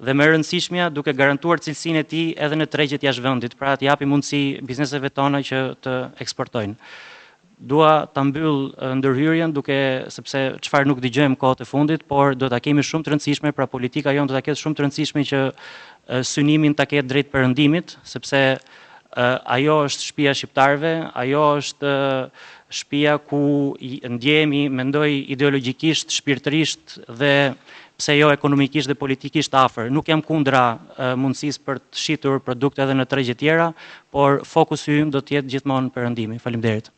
dhe më e rëndësishmja duke garantuar cilësinë e tij edhe në tregjet jashtë vendit, pra të japi mundësi bizneseve tona që të eksportojnë. Dua ta mbyll ndërhyrjen sepse çfarë nuk dëgjojmë kohët e fundit, por do ta kemi shumë të rëndësishme, pra politika jonë do ta ketë shumë të rëndësishme që synimin ta ketë drejt perëndimit, sepse ajo është shtëpia e shqiptarëve, ajo është shtëpia ku ndjehemi, mendoj ideologjikisht, shpirtërisht dhe pse jo ekonomikisht dhe politikisht afër. Nuk jam kundra mundësisë për të shitur produkte edhe në tregje tjera, por fokusi ymë do të jetë gjithmonë perëndimi. Faleminderit.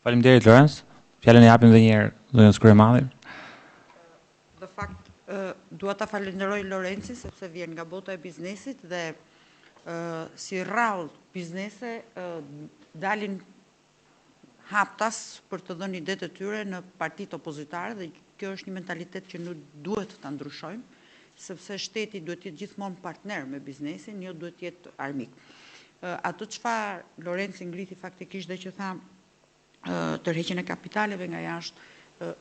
Faleminderit Lorenz. Fjalën e japim edhe një herë zonjës Kryemadhi. Në fakt, dua ta falenderoj Lorencin sepse vjen nga bota e biznesit dhe si rrallë biznese dalin haptas për të dhënë idetë të tyre në partitë opozitare dhe kjo është një mentalitet që nuk duhet ta ndryshojmë, sepse shteti duhet të jetë gjithmonë partner me biznesin, jo duhet të jetë armik. Ato çfarë Lorenci ngriti faktikisht dhe që tha tërheqjen e kapitaleve nga jashtë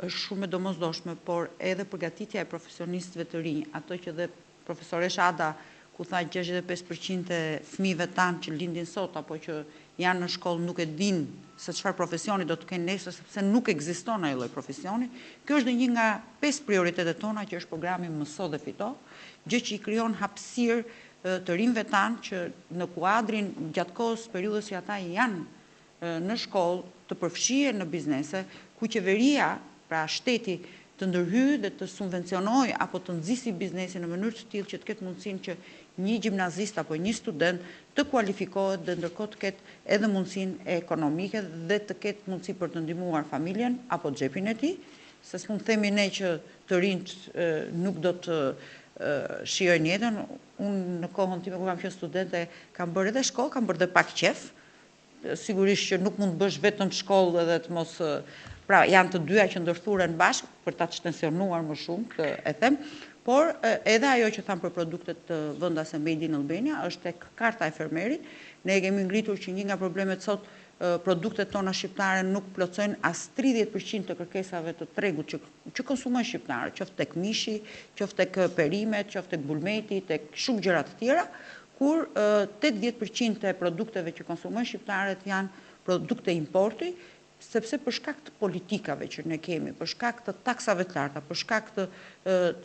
është shumë e domosdoshme, por edhe përgatitja e profesionistëve të rinj, ato që dhe profesoresh Ada ku tha 65% e fëmijëve tanë që lindin sot apo që janë në shkollë nuk e dinë se çfarë profesioni do të kenë nesër sepse nuk ekziston ai lloj profesioni. Kjo është një nga 5 prioritetet tona që është programi Mëso dhe Fito, gjë që i krijon hapësirë të rinjve tanë që në kuadrin gjatë kohës periudhës që ata janë në shkollë të përfshirë në biznese, ku qeveria, pra shteti, të ndërhyjë dhe të subvencionojë apo të nxjisë biznesin në mënyrë të tillë që të ketë mundësinë që një gjimnazist apo një student të kualifikohet dhe ndërkohë të ketë edhe mundësinë ekonomike dhe të ketë mundësi për të ndihmuar familjen apo xhepin e tij, se s'mund themi ne që të rinjt nuk do të shijojnë jetën. Unë në kohën time kur kam qenë studente kam bërë edhe shkollë, kam bërë edhe pak qef. Sigurisht që nuk mund të bësh vetëm shkollë edhe të mos pra janë të dyja që ndërthuren bashkë për ta shtensionuar më shumë, këtë e them, por edhe ajo që thamë për produktet të vendase Made in Albania është tek karta e fermerit. Ne kemi ngritur që një nga problemet sot produktet tona shqiptare nuk plotësojnë as 30% të kërkesave të tregut që konsumojnë shqiptarët, qoftë tek mishi, qoftë tek perimet, qoftë tek bulmeti, tek shumë gjëra të tjera, kur 80% të produkteve që konsumojnë shqiptarët janë produkte importi, sepse për shkak të politikave që ne kemi, për shkak të taksave të larta, për shkak të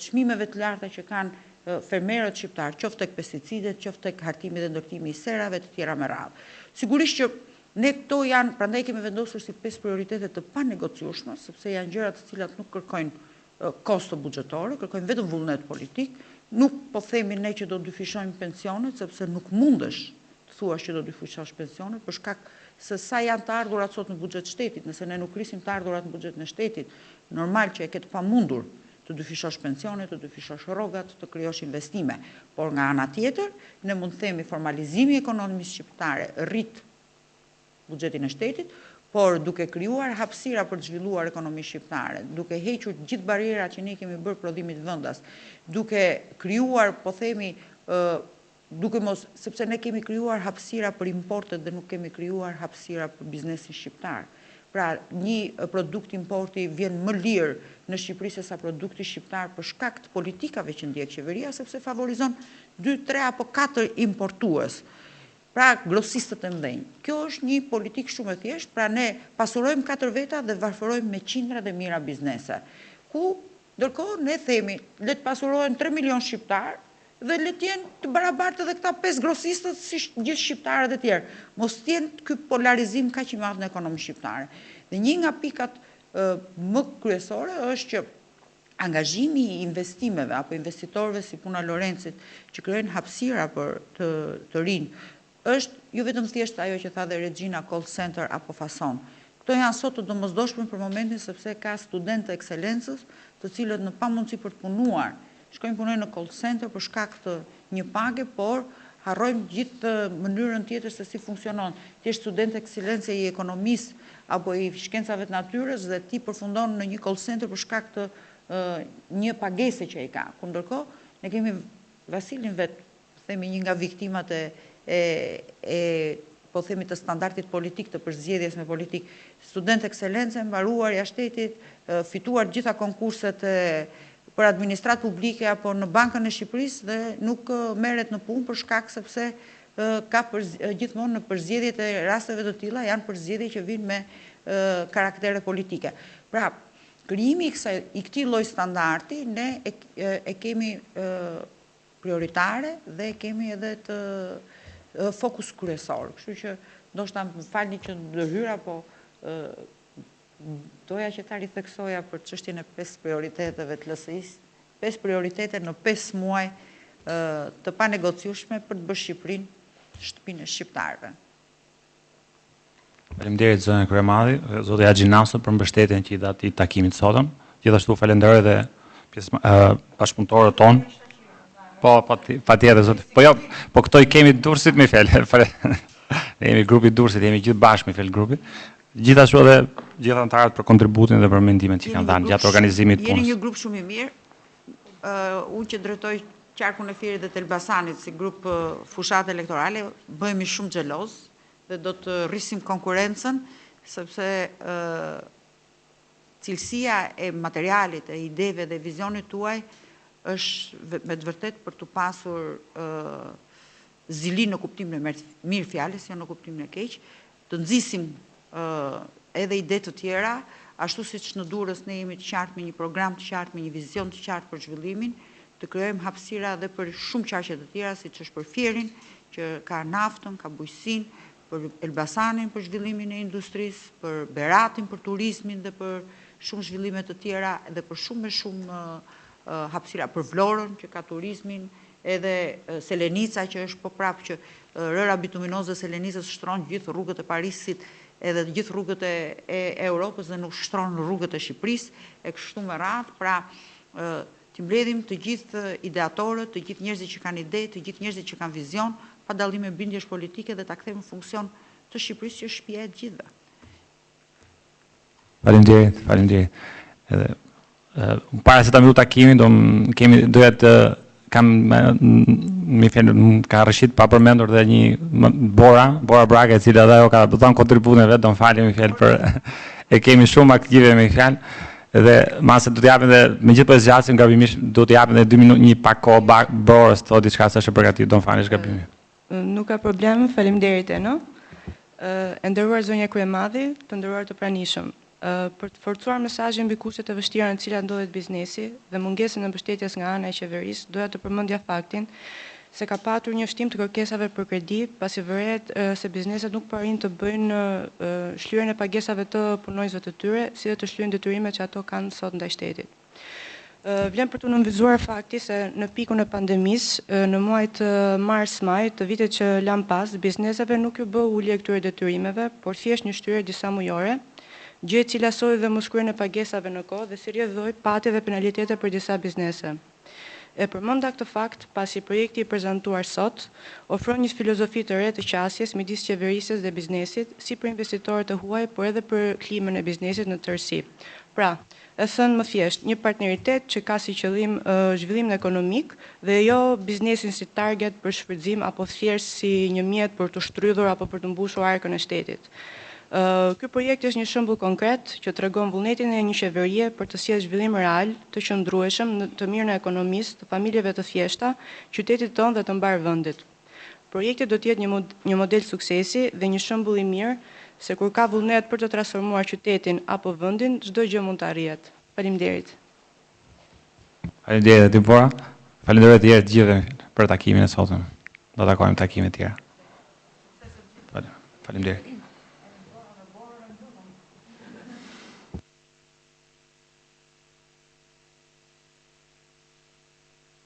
çmimeve të larta që kanë fermerët shqiptar, qoftë tek pesticidet, qoftë tek hartimi dhe ndërtimi i serave të tjera me radhë. Sigurisht që ne këto janë, prandaj kemi vendosur si 5 prioritete të panegociueshme, sepse janë gjëra të cilat nuk kërkojnë kosto buxhetore, kërkojnë vetëm vullnet politik. Nuk po themi ne që do dyfishojmë pensionet, sepse nuk mundesh të thuash që do dyfishosh pensionet për shkak se sa janë të ardhurat sot në buxhet shtetit. Nëse ne nuk rrisim të ardhurat në buxhetin e shtetit, normal që e ketë pamundur të dyfishosh pensionet, të dyfishosh rrogat, të krijosh investime. Por nga ana tjetër, ne mund të themi formalizimi i ekonomisë shqiptare rrit buxhetin e shtetit, por duke krijuar hapësira për të zhvilluar ekonominë shqiptare, duke hequr gjithë barrierat që ne kemi bërë prodhimit vendas, duke krijuar, po themi, sepse ne kemi krijuar hapësira për importet dhe nuk kemi krijuar hapësira për biznesin shqiptar. Pra, një produkt importi vjen më lirë në Shqipëri se sa produkti shqiptar për shkak të politikave që ndjek qeveria, sepse favorizon 2, 3 apo 4 importues. Pra, grosistët e mëdhenj. Kjo është një politikë shumë e thjeshtë, pra ne pasurojmë 4 veta dhe varfërojmë me qindra dhe mijëra biznese. Ku, ndërkohë, ne themi, le të pasurohen 3 milion shqiptar dhe le të jenë të barabartë edhe këta 5 grosistët si gjithë shqiptarët e tjerë. Mos të jenë ky polarizim kaq i madh në ekonominë shqiptare. Dhe një nga pikat më kryesore është që angazhimi i investimeve apo investitorëve si puna Lorencit që krijojnë hapësira për të rinj është jo vetëm thjesht ajo që tha dhe Regjina call center apo fason. Këto janë sot të domosdoshme për momentin sepse ka studentë të ekselencës, të cilët në pamundësi për të punuar, shkojnë punojnë në call center për shkak të një page, por harrojmë gjithë mënyrën tjetër se si funksionon. Ti je student ekselencë i ekonomisë apo i shkencave të natyrës dhe ti përfundon në një call center për shkak të një pagese që ai ka. Ku ndërkohë ne kemi Vasilin vet, themi një nga viktimat po themi të standardit politik, të përzgjedhjes me politik, student ekselencë, mbaruar jashtë shtetit, fituar gjitha konkurset për administratë publike apo në Bankën e Shqipërisë dhe nuk merret në punë për shkak sepse ka gjithmonë në përzgjedhjet e rasteve të tilla janë përzgjedhje që vijnë me karaktere politike. Pra, krijimi i këtij lloj standardi ne e kemi prioritare dhe kemi edhe të fokus kryesor. Kështu që ndoshta më falni që ndërhyra, po doja që ta ritheksoja për çështjen e 5 prioriteteve të LSI-s, 5 prioritete në 5 muaj të panegociueshme për të bërë Shqipërinë shtëpinë e shqiptarëve. Faleminderit zonja Kryemadhi, zoti Haxhinaso për mbështetjen që i dha i takimit sotëm. Gjithashtu falenderoj edhe bashkëpunëtorët tonë. Po, patjetër zoti. Po këto i kemi Durrësit me fjalë. Ne jemi grupi Durrësit, jemi gjithë bashkë me fjalë grupit. Gjithashtu edhe gjithë anëtarët për kontributin dhe për mendimet që kanë dhënë gjatë organizimit të punës. Jeni një grup shumë i mirë. Unë që drejtoj qarkun e Firit dhe të Elbasanit si grup fushat elektorale, bëhemi shumë xheloz dhe do të rrisim konkurrencën, sepse cilësia e materialit, e ideve dhe vizionit tuaj është me të vërtet për të pasur zili në kuptimin e mirë fjalës, jo në kuptimin e keq, të nxisim edhe ide të tjera, ashtu siç në Durrës ne jemi të qartë me një program të qartë, me një vizion të qartë për zhvillimin, të krijojmë hapësira edhe për shumë qarqe të tjera, siç është për Fierin, që ka naftën, ka bujqësinë, për Elbasanin për zhvillimin e industrisë, për Beratin për turizmin dhe për shumë zhvillime të tjera dhe për shumë hapësira për Vlorën që ka turizmin, edhe Selenica që është po prapë që rëra bituminoze Selenicës shtron gjithë rrugët e Parisit edhe gjithë rrugët e Europës dhe nuk shtron rrugët e Shqipërisë, e kështu me radhë, pra t'i mbledhim të gjithë ideatorët, të gjithë njerëzit që kanë ide, të gjithë njerëzit që kanë vizion, pa dallime bindjesh politike dhe ta kthejmë në funksion të Shqipërisë që është shtëpia e gjithëve. Faleminderit. Para se ta mbyll takimin, doja të kam ka rëshit pa përmendur dhe një Bora Braga, e cila dhe ajo ka dhënë kontributin e vet, do më falni mi fjalë për e kemi shumë aktive me fjalë. Dhe mase do t'japin dhe me gjithë po e zgjasim gabimisht, do t'japin dhe 2 minuta një pak kohë Borës të diçka se është përgatitur, do më falni zgabimi. Nuk ka problem, faleminderit Eno. E nderuar zonja Kryemadhi, të nderuar të pranishëm. Për të forcuar mesazhin mbi kushtet e vështira në të cilat ndodhet biznesi dhe mungesën e mbështetjes nga ana e qeverisë, doja të përmendja faktin se ka patur një shtim të kërkesave për kredi, pasi vëret se bizneset nuk po arrin të bëjnë shlyerjen e pagesave të punonjësve të tyre, si dhe të shlyejnë detyrimet që ato kanë sot ndaj shtetit. Vlen për të nënvizuar fakti se në pikun e pandemisë, në muajt mars-maj të vitit që lan pas, bizneseve nuk u bë ulje këtyre detyrimeve, por thjesht një shtyre disa mujore, gjë e cila soi dhe moskryen e pagesave në kohë dhe si rrjedhoi patje dhe penalitete për disa biznese. E përmenda këtë fakt pasi projekti i prezantuar sot ofron një filozofi të re të qasjes midis qeverisë dhe biznesit, si për investitorët e huaj, por edhe për klimën e biznesit në tërësi. Pra, e thënë më thjesht, një partneritet që ka si qëllim zhvillimin ekonomik dhe jo biznesin si target për shfrytëzim apo thjesht si një mjet për të shtrydhur apo për të mbushur arkën e shtetit. Ky projekt është një shembull konkret që tregon vullnetin e një qeverie për të sjellë zhvillim real, të qëndrueshëm në të mirën e ekonomisë, të familjeve të thjeshta, qytetit tonë dhe të mbar vendit. Projekti do të jetë një model suksesi dhe një shembull i mirë se kur ka vullnet për të transformuar qytetin apo vendin, çdo gjë mund të arrihet. Faleminderit. Faleminderit Dibora. Faleminderit të gjithëve për takimin e sotëm. Do të takojmë takime të tjera. Faleminderit.